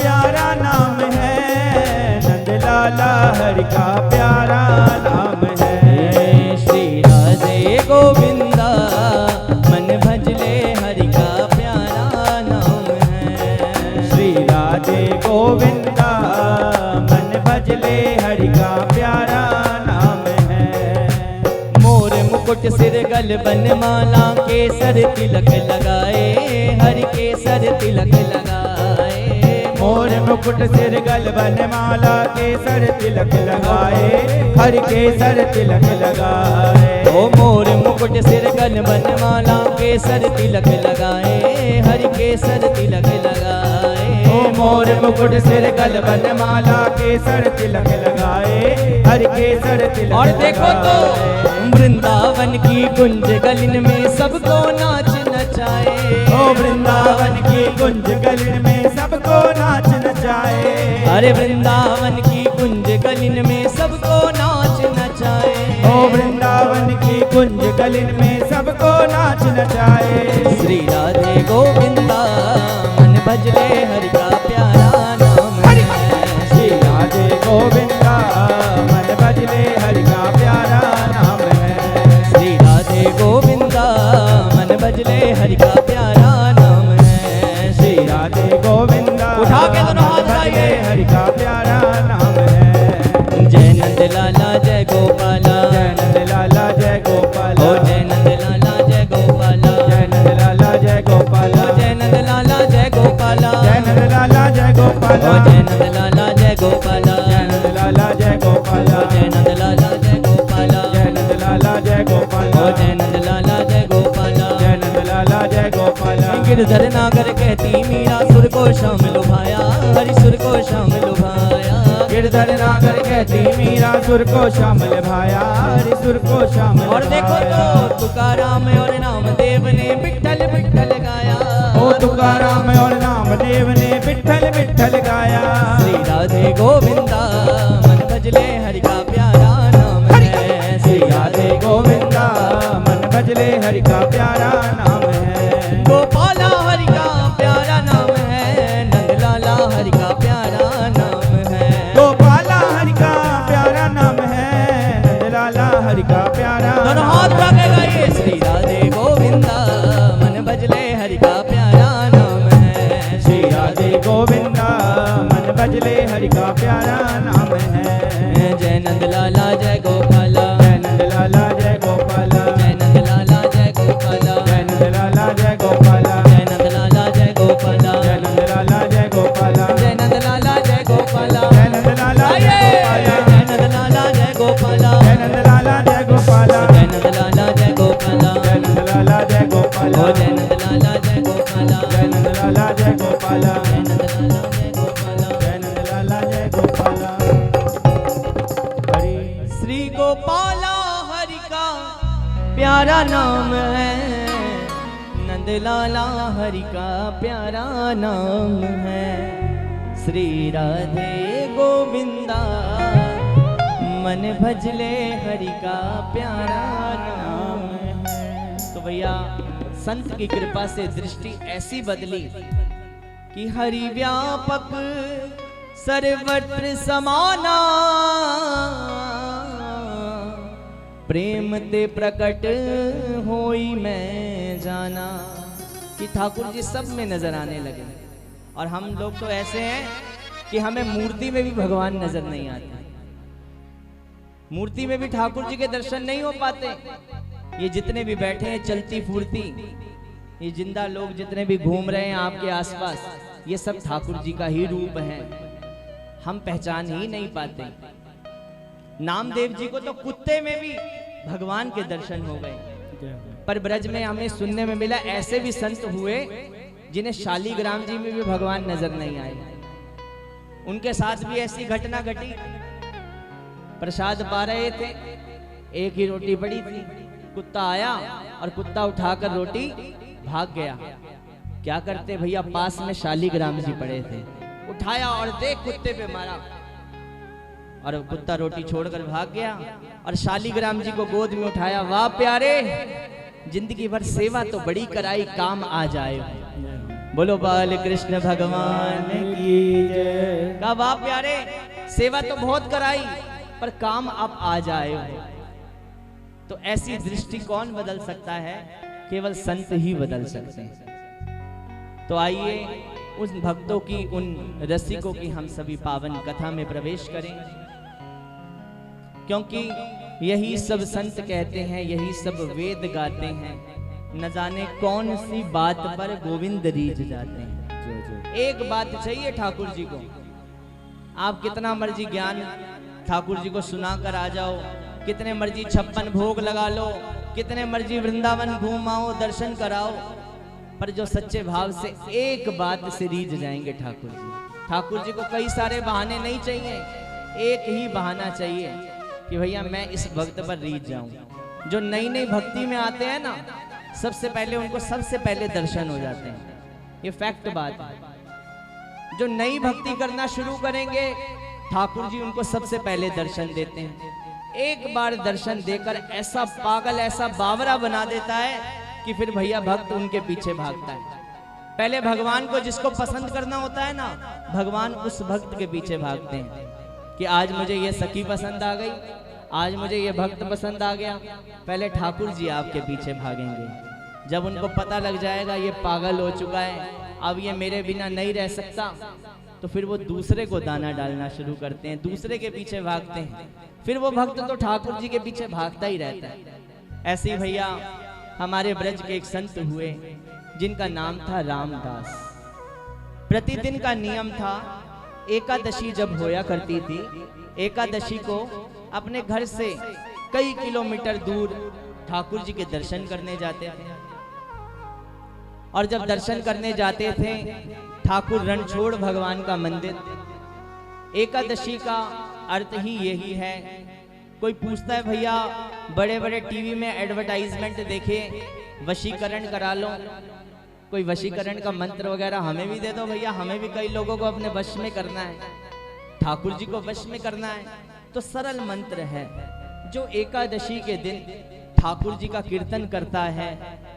प्यारा नाम है। नंदलाला हरि का प्यारा नाम है।
श्री राधे गोविंदा मन भजले हरि का प्यारा नाम है।
श्री राधे गोविंदा मन भजले हरि का प्यारा नाम है।
मोर मुकुट सिर गल बनमाला, केसर तिलक लगाए। हरि केसर तिलक लगाए।
मोर मुकुट सिर गल बनमाला, केसर तिलक लगाए। हरि केसर तिलक लगाए।
ओ मोर मुकुट सिर गल बनमाला, केसर तिलक लगाए। हरि केसर तिलक लगाए।
ओ मोर मुकुट सिर गल बनमाला, केसर तिलक लगाए। हरि केसर तिलक
और देखो तो
लगाए।
वृंदावन की कुंज गलिन में सबको नाच नचाए। नचाए।
ओ वृंदावन की कुंज गलिन में सबको नाच नचाए।
अरे वृंदावन की कुंज गलिन में सबको नाच नचाए।
ओ वृंदावन की कुंज गलिन में सबको नाच नचाए।
श्री राधे गोविंदा मन भजले हरि का प्यारा नाम है।
श्री राधे गोविंदा मन भजले हरि का प्यारा नाम है।
श्री राधे गोविंदा मन भजले हरि का प्यारा नाम है।
श्री राधे गोविंदा
उठा के दोनों हाथ
मन भजले
गाइए।
हरि का प्यारा नाम है।
जय नंद लाला जय गोपाला,
जय नंद लाला जय गोपाल।
ओ जय नंद लाला जय गोपाला,
जय नंद लाला जय गोपाल।
ओ जय नंद लाला जय गोपाला,
जय नंद लाला जय गोपाल।
ओ जय नंद लाला जय गोपाला,
जय नंद लाला जय गोपाल।
ओ जय नंद लाला जय गोपाला,
जय नंद लाला जय गोपाल।
ओ जय नंद लाला जय गोपाला।
जय नंद लाला जय गोपाल।
गिरधर नागर कहती मीरा सुर को शाम लुभाया, हरि सुर को शाम लुभाया।
गिरधर नागर कहती मीरा सुर को शामिल भाया। हरि सुर को शामिल
और देखो तो तुकाराम और नामदेव ने विठ्ठल विठ्ठल गाया।
ओ तुकाराम और नामदेव ने विठ्ठल विठ्ठल गाया।
श्री राधे गोविंदा मन भजले हरि का प्यारा नाम है।
श्री राधे गोविंदा मन भजले हरि का प्यारा नाम है।
गोपाला हरि का प्यारा नाम है, नंदलाला हरि का प्यारा नाम है।
गोपाला हरि का प्यारा नाम है। नंदलाला हरि का प्यारा
दोनों हाथ उठा के गाइए। श्री राधे गोविंदा मन भजले हरि का प्यारा नाम है।
श्री राधे गोविंदा मन भजले हरि का प्यारा नाम है।
जय नंदलाला जय गोपाला,
जय नंदलाला जय गोपाल।
जय नंदलाला जय गोपाला,
जय नंदलाला जय गोपाल।
जय नंदलाला जय गोपाला,
जय नंदलाला जय गोपाल।
जय नंदलाला जय गोपाला,
जय नंदलाला जय गोपाल।
जय नंदलाला जय गोपाला,
जय नंदलाला जय गोपाल।
जय नंदलाला जय गोपाला,
जय नंदलाला जय गोपाल।
ओ जय नंदलाला जय गोपाला,
जय नंदलाला जय गोपाल।
जय नंदलाला जय गोपाला।
जय नंदलाला जय गोपाल। हरि
श्री गोपाला हरि का प्यारा नाम है, नंदलाला हरि का प्यारा नाम है। श्री राधे गोविंदा मन भजले हरि का प्यारा नाम है। तो भैया संत की कृपा से दृष्टि ऐसी बदली कि हरि व्यापक सर्वत्र समाना, प्रेम ते प्रकट होई मैं जाना। कि ठाकुर जी सब में नजर आने लगे। और हम लोग तो ऐसे हैं कि हमें मूर्ति में भी भगवान नजर नहीं आते, मूर्ति में भी ठाकुर जी के दर्शन नहीं हो पाते। ये जितने भी बैठे हैं चलती फूलती, ये जिंदा लोग जितने भी घूम रहे हैं आपके आसपास, ये सब ठाकुर जी का ही रूप है, हम पहचान ही नहीं पाते। नामदेव जी को तो कुत्ते में भी भगवान के दर्शन हो गए। पर ब्रज में हमें सुनने में मिला ऐसे भी संत हुए जिन्हें शालीग्राम जी में भी भगवान नजर नहीं आए। उनके साथ भी ऐसी घटना घटी। प्रसाद पा रहे थे, एक ही रोटी पड़ी थी, कुत्ता आया और कुत्ता उठाकर रोटी भाग गया। क्या करते भैया, पास में शालीग्राम जी पड़े थे, उठाया और देख कुत्ते पे मारा और कुत्ता रोटी छोड़कर भाग गया। और शालीग्राम जी को गोद में उठाया, वाह प्यारे, जिंदगी भर सेवा तो बड़ी कराई, काम आ जाए। बोलो बाल कृष्ण भगवान की जय। कहा वाह प्यारे, सेवा तो बहुत कराई पर काम अब आ जाए। तो ऐसी दृष्टि कौन बदल सकता है? केवल संत ही बदल सकते हैं। तो आइए उन भक्तों की, उन रसिकों की हम सभी पावन कथा में प्रवेश करें, क्योंकि यही सब संत कहते हैं, यही सब वेद गाते हैं, न जाने कौन सी बात पर गोविंद रीझ जाते हैं। एक बात चाहिए ठाकुर जी को, आप कितना मर्जी ज्ञान ठाकुर जी को सुनाकर आ जाओ, कितने मर्जी 56 भोग लगा लो, कितने मर्जी वृंदावन घूमाओ, दर्शन कराओ, पर जो सच्चे भाव से एक बात से रीझ जाएंगे ठाकुर जी। ठाकुर जी को कई सारे बहाने नहीं चाहिए, एक ही बहाना चाहिए कि भैया मैं इस भक्त पर रीझ जाऊं। जो नई नई भक्ति में आते हैं ना, सबसे पहले उनको सबसे पहले दर्शन हो जाते हैं। ये फैक्ट बात है। जो नई भक्ति करना शुरू करेंगे ठाकुर जी उनको सबसे पहले दर्शन देते हैं। एक बार दर्शन देकर ऐसा पागल, ऐसा बावरा बना देता है कि फिर भैया भक्त उनके पीछे भागता है। पहले भगवान को जिसको पसंद करना होता है ना, भगवान उस भक्त के पीछे भागते हैं कि आज मुझे ये सखी पसंद आ गई, आज मुझे ये भक्त पसंद आ गया। पहले ठाकुर जी आपके पीछे भागेंगे। जब उनको पता लग जाएगा ये पागल हो चुका है, अब ये मेरे बिना नहीं रह सकता, तो फिर वो दूसरे को दाना डालना शुरू करते हैं, दूसरे के पीछे भागते हैं। फिर वो भक्त तो ठाकुर जी के पीछे भागता ही रहता है। ऐसे ही भैया हमारे ब्रज के एक संत हुए जिनका नाम था रामदास। प्रतिदिन का नियम था, एकादशी जब होया करती थी, एकादशी को अपने घर से कई किलोमीटर दूर ठाकुर जी के दर्शन करने जाते थे। और जब दर्शन करने जाते थे, ठाकुर रणछोड़ भगवान का मंदिर, एकादशी का अर्थ ही यही है। कोई पूछता है भैया बड़े बड़े टीवी में एडवर्टाइजमेंट देखे, वशीकरण करा लो, कोई वशीकरण का मंत्र वगैरह हमें भी दे दो भैया, हमें भी कई लोगों को अपने वश में करना है, ठाकुर जी को वश में करना है। तो सरल मंत्र है, जो एकादशी के दिन ठाकुर जी का कीर्तन करता है,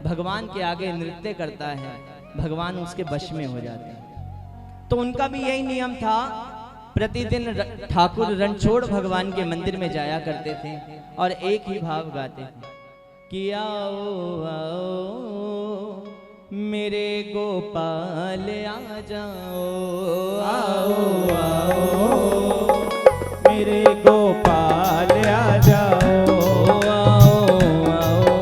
भगवान के आगे नृत्य करता है, भगवान उसके वश में हो जाते हैं। तो उनका भी यही नियम था, प्रतिदिन ठाकुर रणछोड़ भगवान के मंदिर में जाया करते थे और एक ही भाव गाते थे कि आओ आओ मेरे गोपाल आ जाओ,
आओ आओ मेरे गोपाल आ जाओ,
आओ आओ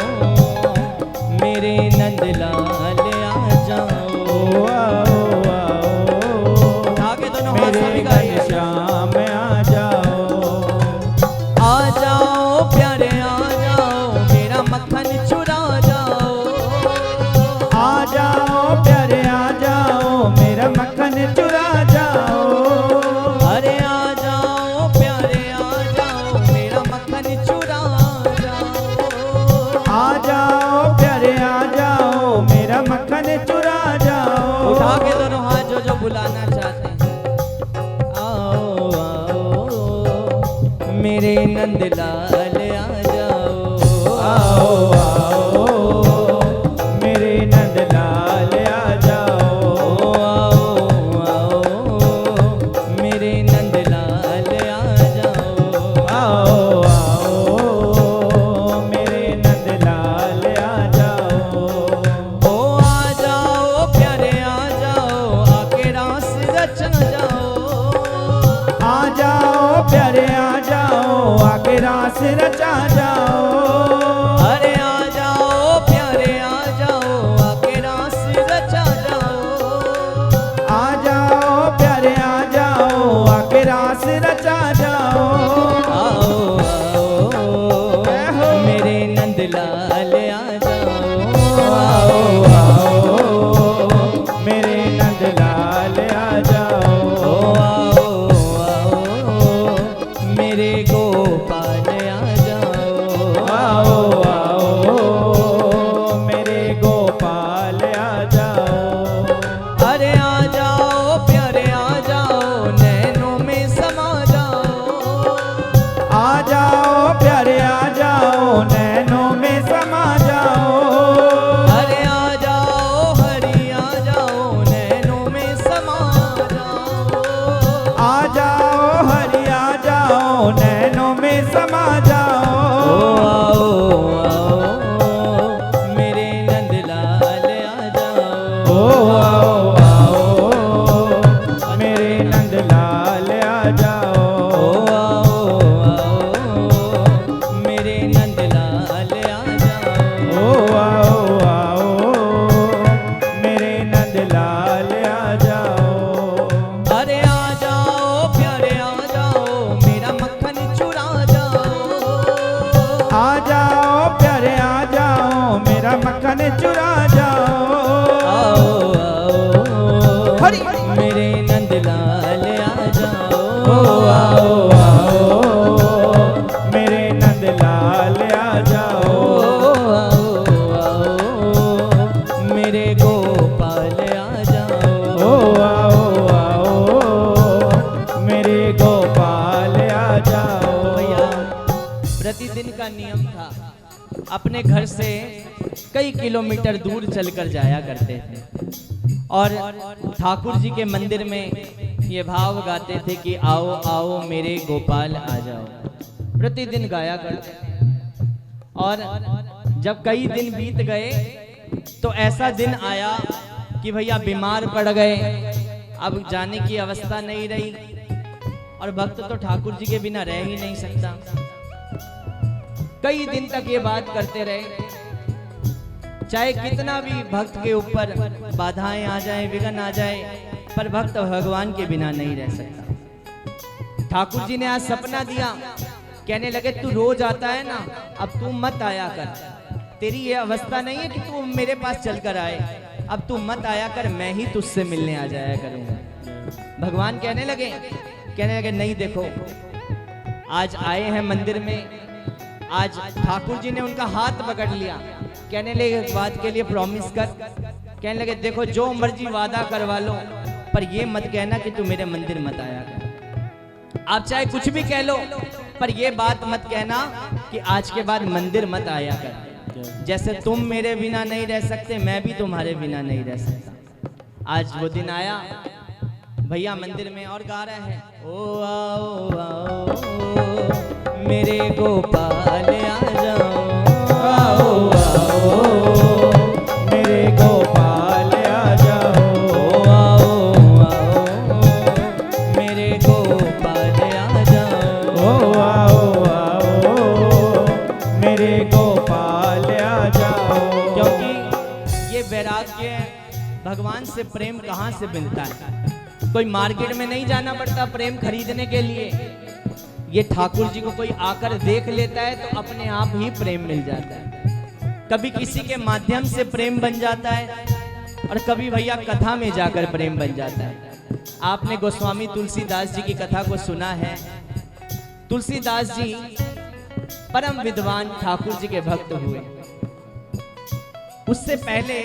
मेरे नंदलाल आ जाओ,
आओ आओ
आगे दोनों
मेरे घनश्याम आ जाओ,
आ जाओ प्यारे आ जाओ मेरा मक्खन चुरा जाओ,
आ जाओ प्यारे आ जाओ मेरा मक्खन चुरा जाओ,
अरे आ जाओ प्यारे आ जाओ मेरा मक्खन चुरा जाओ,
आ जाओ प्यारे आ जाओ मेरा मक्खन चुरा जाओ।
उठा के दोनों हाथ जो बुलाना चाहते हैं, आओ आओ मेरे नंदलाल आ जाओ,
आओ आओ मेरे नंदलाल आ जाओ,
आओ आओ मेरे नंदलाल आ जाओ,
आओ आओ मेरे नंदलाल आ जाओ,
ओ आ जाओ प्यारे आ जाओ आके रास रच जाओ,
आ जाओ प्यारे आ जाओ आके रास रचा जाओ,
अरे आ जाओ प्यारे आ जाओ आके रास रचा जाओ,
आ जाओ प्यारे आ जाओ आके रास रचा जाओ,
आओ आओ मेरे नंदलाल आ जाओ,
आओ आओ मेरे नंदलाल आ जाओ,
आओ आओ मेरे गोपाल आ जाओ,
आओ आओ मेरे गोपाल आ जाओ,
अरे आ जाओ प्यारे आ जाओ नैनों में समा जाओ,
आ जाओ प्यारे आ जाओ नैनों में समा जाओ,
अरे आ जाओ हरि आ जाओ नैनों में समा जाओ,
आ जाओ हरि आ जाओ नैनों में समा जाओ,
आओ आओ मेरे नंदलाल आ जाओ,
आओ आओ मेरे नंदलाल आ जाओ,
आओ आओ मेरे नंदलाल आ जाओ,
आओ आओ मेरे नंदलाल आ जाओ,
अरे आ जाओ प्यारे आ जाओ मेरा मक्खन चुरा जाओ,
आ जाओ प्यारे आ जाओ मेरा मक्खन चुरा जाओ,
आओ आओ
हरि
मेरे नंदलाल आ जाओ,
आओ आओ मेरे नंदलाल आ जाओ,
आओ आओ का नियम था, अपने घर से कई किलोमीटर दूर चलकर जाया करते थे और ठाकुर जी के मंदिर में ये भाव गाते थे कि आओ आओ मेरे गोपाल आ जाओ, प्रतिदिन गाया करते। और जब कई दिन बीत गए तो ऐसा दिन आया कि भैया बीमार पड़ गए, अब जाने की अवस्था नहीं रही और भक्त तो ठाकुर जी के बिना रह ही नहीं सकता। कई दिन तक ये बात करते रहे, चाहे कितना भी भक्त के ऊपर बाधाएं आ जाए, विघ्न आ जाए, पर भक्त भगवान के बिना नहीं रह सकता। ठाकुर जी ने आज सपना दिया, कहने लगे तू रोज आता है ना, अब तू मत आया कर, तेरी ये अवस्था नहीं है कि तू मेरे पास चलकर आए, अब तू मत आया कर, मैं ही तुझसे मिलने आ जाया करूंगा। भगवान कहने लगे नहीं, देखो आज आए हैं मंदिर में, आज ठाकुर जी ने उनका हाथ पकड़ लिया, कहने लगे एक बात के लिए प्रॉमिस कर, कहने लगे देखो जो मर्जी वादा करवा लो, पर ये मत कहना कि तू मेरे मंदिर मत आया कर। आप चाहे कुछ भी कह लो, पर ये बात मत कहना कि आज के बाद मंदिर मत आया कर। जैसे तुम मेरे बिना नहीं रह सकते, मैं भी तुम्हारे बिना नहीं रह सकता। आज वो दिन आया, भैया मंदिर में और गा रहे हैं, ओ आओ आओ मेरे गोपाल आ जाओ,
आओ आओ मेरे गोपाल आ जाओ,
आओ आओ मेरे गोपाल आ जाओ,
आओ आओ मेरे गोपाल आ जाओ।
क्योंकि ये वैराग्य भगवान से प्रेम कहाँ से मिलता है? कोई मार्केट में नहीं जाना पड़ता प्रेम खरीदने के लिए, ये ठाकुर जी को कोई आकर देख लेता है तो अपने आप ही प्रेम मिल जाता है। कभी किसी के माध्यम से प्रेम बन जाता है और कभी भैया कथा में जाकर प्रेम बन जाता है। आपने गोस्वामी तुलसीदास जी की कथा को सुना है। तुलसीदास जी परम विद्वान ठाकुर जी के भक्त हुए, उससे पहले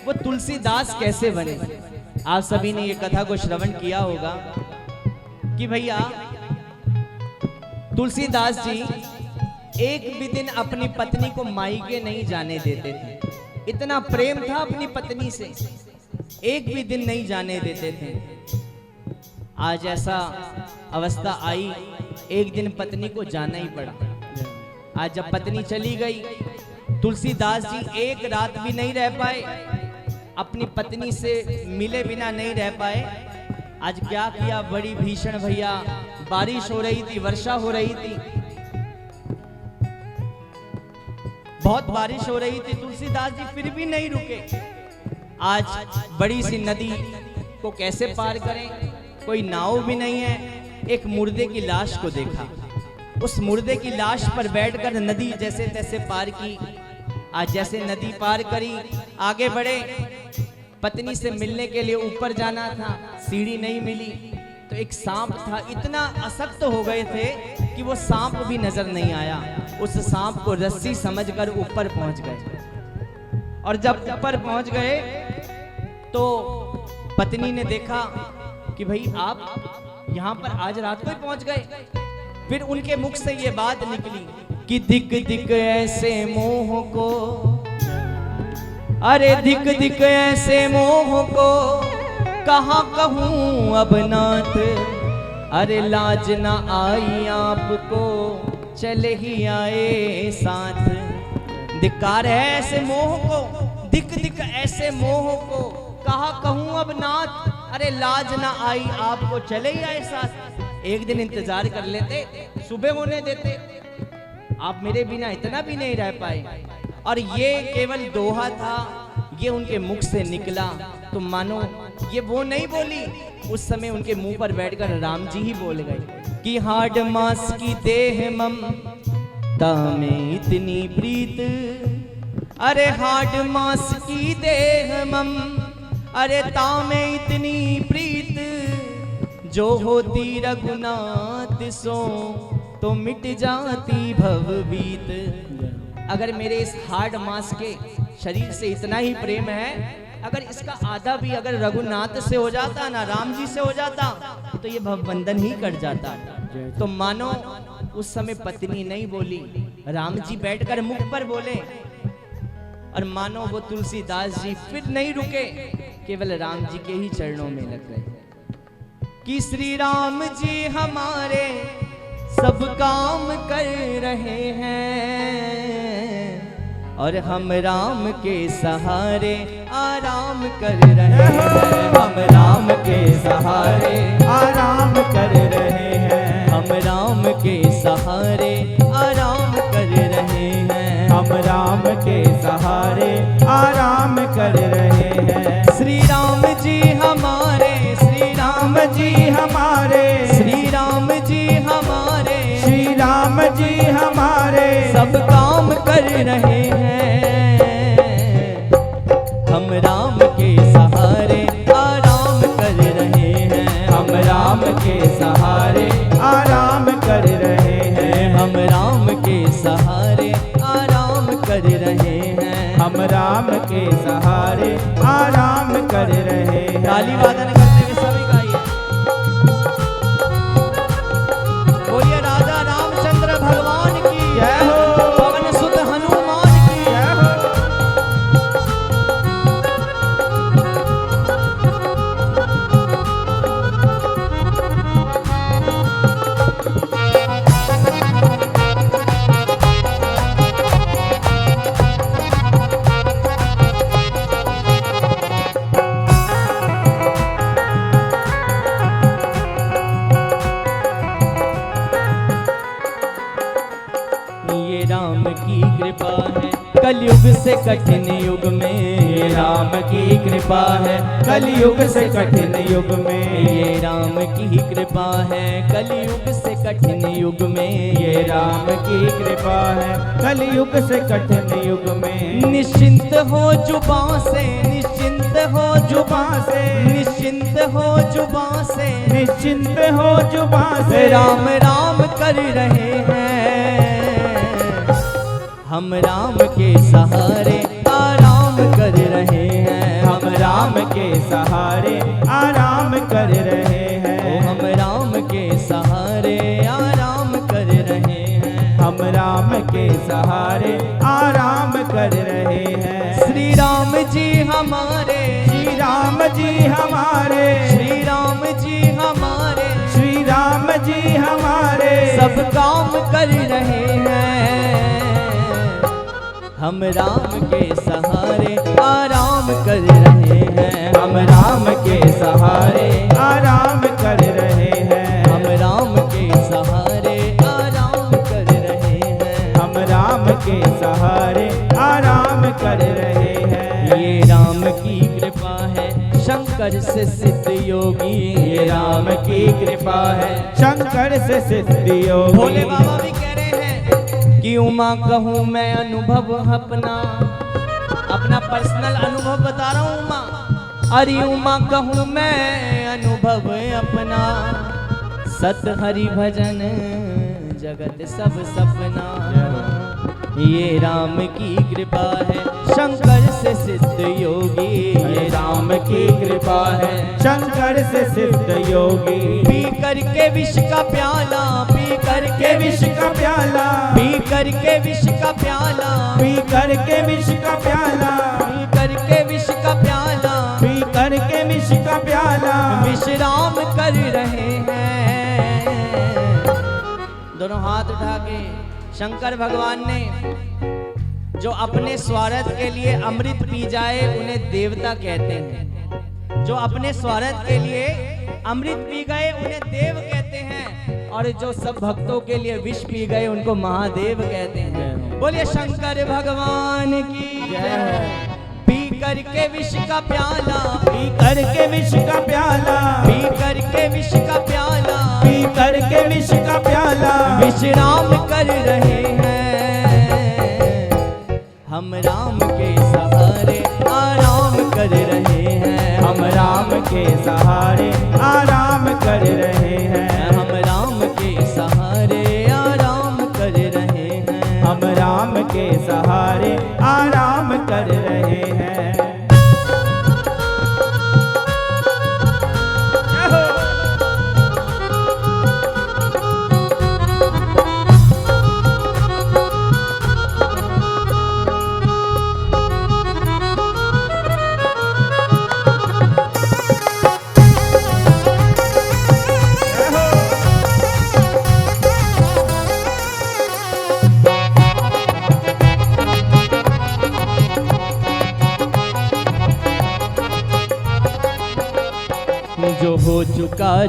वो तुलसीदास कैसे बने? आप सभी ने ये कथा को श्रवण किया होगा कि भैया तुलसीदास जी एक भी दिन अपनी पत्नी को मायके नहीं जाने देते थे। इतना प्रेम था अपनी पत्नी से, एक भी दिन नहीं जाने देते थे। आज ऐसा अवस्था आई, एक दिन पत्नी को जाना ही पड़ा। आज जब पत्नी चली गई, तुलसीदास जी एक रात भी नहीं रह पाए, अपनी पत्नी से मिले बिना नहीं रह पाए। आज क्या किया, बड़ी भीषण भैया बारिश हो रही थी, वर्षा हो रही थी, बहुत बारिश हो रही थी। तुलसीदास जी फिर भी नहीं रुके। आज बड़ी सी नदी को कैसे पार करें, कोई नाव भी नहीं है। एक मुर्दे की लाश को देखा, उस मुर्दे की लाश पर बैठकर नदी जैसे तैसे पार की। आज जैसे नदी पार करी, आगे बढ़े, पत्नी से मिलने के लिए ऊपर जाना था, सीढ़ी नहीं मिली तो एक सांप था। इतना असक्त हो गए थे कि वो सांप भी नजर नहीं आया। उस सांप को रस्सी समझकर ऊपर पहुंच गए और जब ऊपर पहुंच गए तो पत्नी ने देखा कि भाई आप यहाँ पर आज रात को ही पहुंच गए। फिर उनके मुख से ये बात निकली कि दिक दिक ऐसे मोह को, अरे दिक दिक ऐसे मोह को कहाँ कहूँ अब नाथ, अरे लाज ना आई आपको चले ही आए साथ। धिक्कार है ऐसे मोह को, दिक दिक ऐसे मोह को कहाँ कहूँ अब नाथ, अरे लाज ना आई आपको चले ही आए साथ। एक दिन इंतजार कर लेते, सुबह होने देते, आप मेरे बिना इतना भी नहीं रह पाए। और ये केवल दोहा था, ये उनके मुख से निकला तो मानो ये वो नहीं बोली, उस समय उनके मुंह पर बैठकर राम जी ही बोल गए कि हाड मास की देह मम तामे इतनी प्रीत, अरे हाड मास की देह मम, अरे तामे इतनी प्रीत, जो होती रघुनाथ सो तो मिट जाती भवभीत। अगर मेरे इस हार्ड मास के शरीर से इतना ही प्रेम है, अगर इसका आधा भी अगर रघुनाथ से हो जाता ना, राम जी से हो जाता, तो ये भवबंधन ही कट जाता। तो मानो उस समय पत्नी नहीं बोली, राम जी बैठकर मुख पर बोले और मानो वो तुलसीदास जी फिर नहीं रुके, केवल राम जी के ही चरणों में लग गए कि श्री राम जी हमारे सब काम कर रहे हैं और हम राम के सहारे आराम कर रहे हैं। हम राम के सहारे
आराम कर रहे हैं।
हम राम के सहारे आराम कर रहे हैं।
हम राम के सहारे आराम कर रहे हैं।
श्री राम जी हमारे, श्री राम
जी हमारे,
श्री राम जी हमारे,
श्री राम जी हमारे
सब काम कर रहे हैं। हम राम के सहारे आराम कर रहे हैं।
हम राम के सहारे आराम कर रहे हैं।
हम राम के सहारे आराम कर रहे हैं।
हम राम के सहारे आराम कर रहे हैं।
ताली वादन करते हुए सभी गाइए, बोलिए राजा रामचंद्र भगवान की
जय हो।
पवन सुत हनुमान की
जय हो।
ये राम की कृपा है कलयुग से कठिन युग में।
ये राम की कृपा है कलयुग से कठिन युग में।
ये राम की कृपा है कलयुग से कठिन युग में।
ये राम की कृपा है कलयुग से कठिन युग में।
निश्चिंत हो जुबां से, निश्चिंत हो
जुबां से,
निश्चिंत हो जुबां से,
निश्चिंत हो जुबां से
राम राम कर रहे हैं। हम राम के सहारे आराम कर रहे हैं।
हम राम के सहारे आराम कर रहे हैं।
हम राम के सहारे आराम कर रहे हैं।
हम राम के सहारे आराम कर रहे हैं।
श्री राम जी हमारे,
श्री राम जी हमारे,
श्री राम जी हमारे,
श्री राम जी हमारे
सब काम कर रहे हैं। हम राम के सहारे आराम कर रहे हैं।
हम राम के सहारे आराम कर रहे हैं।
हम राम के सहारे आराम कर रहे हैं।
हम राम के सहारे आराम कर रहे हैं।
ये राम की कृपा है शंकर से सिद्ध योगी।
ये राम की कृपा है शंकर से सिद्ध योगी।
भोले बाबा भी कह रहे हैं कि उमा कहूँ मैं अनुभव अपना, अपना पर्सनल अनुभव बता रहा हूँ उमा। अरे उमा कहूँ मैं अनुभव अपना, सत हरि भजन जगत सब सपना। ये राम की कृपा है शंकर से सिद्ध योगी।
ये राम की कृपा है शंकर से सिद्ध योगी।
पी करके विष का प्याला, पी करके विष का
प्याला,
पी करके विष का प्याला,
पी करके विष का प्याला,
पी करके विष का प्याला,
पी करके विष का प्याला
विश्राम कर रहे हैं। दोनों हाथ उठा के शंकर भगवान ने जो अपने स्वार्थ के लिए अमृत पी जाए उन्हें देवता कहते हैं। जो अपने स्वार्थ के लिए अमृत पी गए उन्हें देव कहते हैं, और जो सब भक्तों के लिए विष पी गए उनको महादेव कहते हैं। बोलिए शंकर भगवान की जय। पी करके विष का प्याला,
पी करके विष का प्याला,
पी करके विष का प्याला,
पी करके विष का प्याला
विश्राम कर रहे हैं। हम राम के सहारे आराम कर रहे हैं।
हम राम के सहारे आराम कर रहे हैं।
हम राम के सहारे आराम कर रहे हैं।
हम राम के सहारे आराम कर रहे हैं।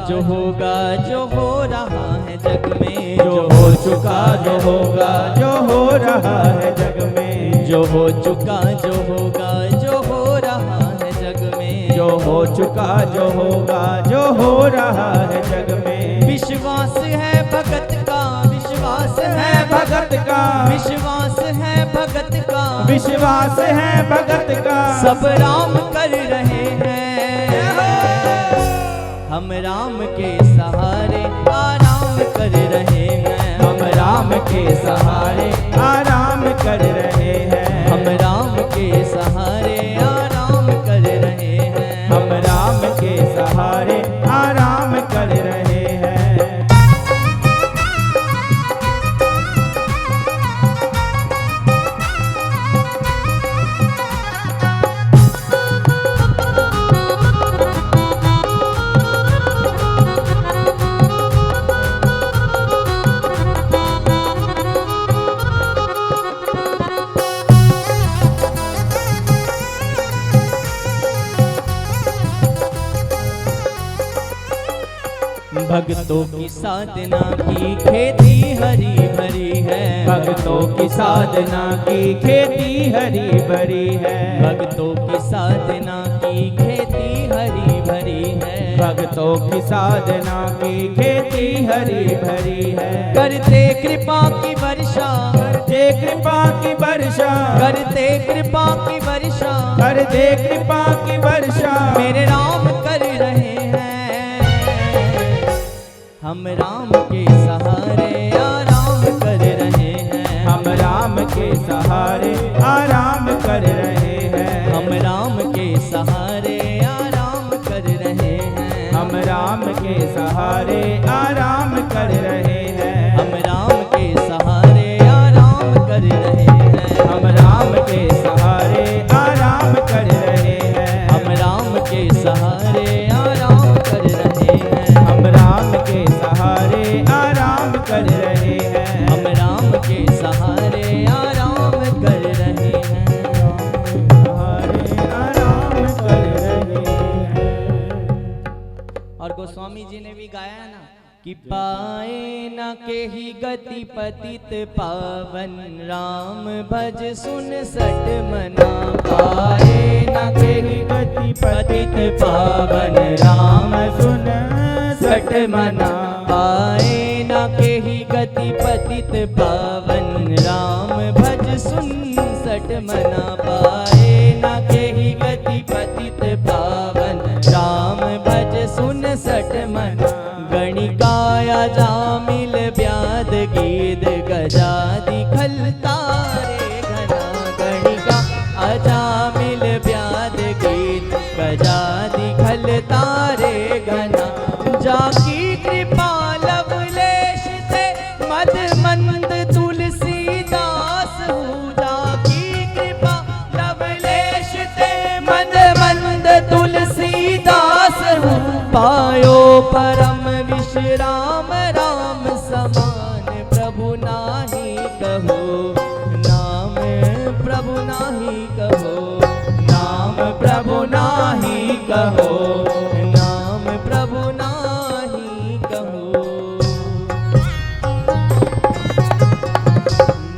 जो होगा जो हो रहा है जग में,
जो हो चुका जो होगा जो हो रहा है जग में,
जो हो चुका जो होगा जो हो रहा है जग में,
जो हो चुका जो होगा जो हो रहा है जग में।
विश्वास है भगत का, विश्वास है
भगत का,
विश्वास है भगत का,
विश्वास है भगत का,
सब राम कर रहे हैं। हम राम के सहारे आराम कर रहे हैं,
हम राम के सहारे आराम कर रहे हैं,
हम राम के सहारे आराम कर रहे हैं,
हम राम के सहारे आराम कर रहे हैं।
भक्तों की साधना की खेती हरी भरी है,
भक्तों की साधना की खेती हरी भरी है,
भक्तों की साधना की खेती हरी भरी है,
भक्तों की साधना की खेती हरी भरी है।
करते कृपा की वर्षा,
करते कृपा की वर्षा,
करते कृपा की वर्षा,
करते कृपा की वर्षा,
मेरे राम कर रहे हैं। हम राम के सहारे आराम कर रहे हैं,
हम राम के सहारे आराम कर रहे हैं,
हम राम के सहारे आराम कर रहे हैं,
हम राम के सहारे आराम कर रहे हैं,
हम राम के सहारे आराम कर रहे हैं,
हम राम के सहारे आराम कर रहे हैं,
हम राम के सहारे आराम कर रहे हैं,
हम राम के सहारे आराम कर रहे हैं,
हम राम के सहारे आराम कर रहे हैं।
सहारे आराम कर रहे हैं।
और गोस्वामी जी ने भी गाया ना कि पाए न के ही गति पतित पावन, राम भज सुन सट मना। पाए न के ही गति पतित पावन, राम
सुन
सट मना। पाए न के ही गति पतित पावन, राम भज सुन सट मना। पाए न के ही गति पतित पावन, राम भज सुन सट मना। गणिकाया जामिल व्याध गीत गजादि खलतारे घना। गणिका अजामिल व्याध गीत गजादि खलतारे घना। जाकी कृपा लवलेश थे मद मंद तुलसीदास हूँ। जाकी कृपा लवलेश थे मद मंद तुलसीदास हूँ। पायो परम विश्राम राम समान, प्रभु नाही कहो नाम, प्रभु नाही कहो नाम, प्रभु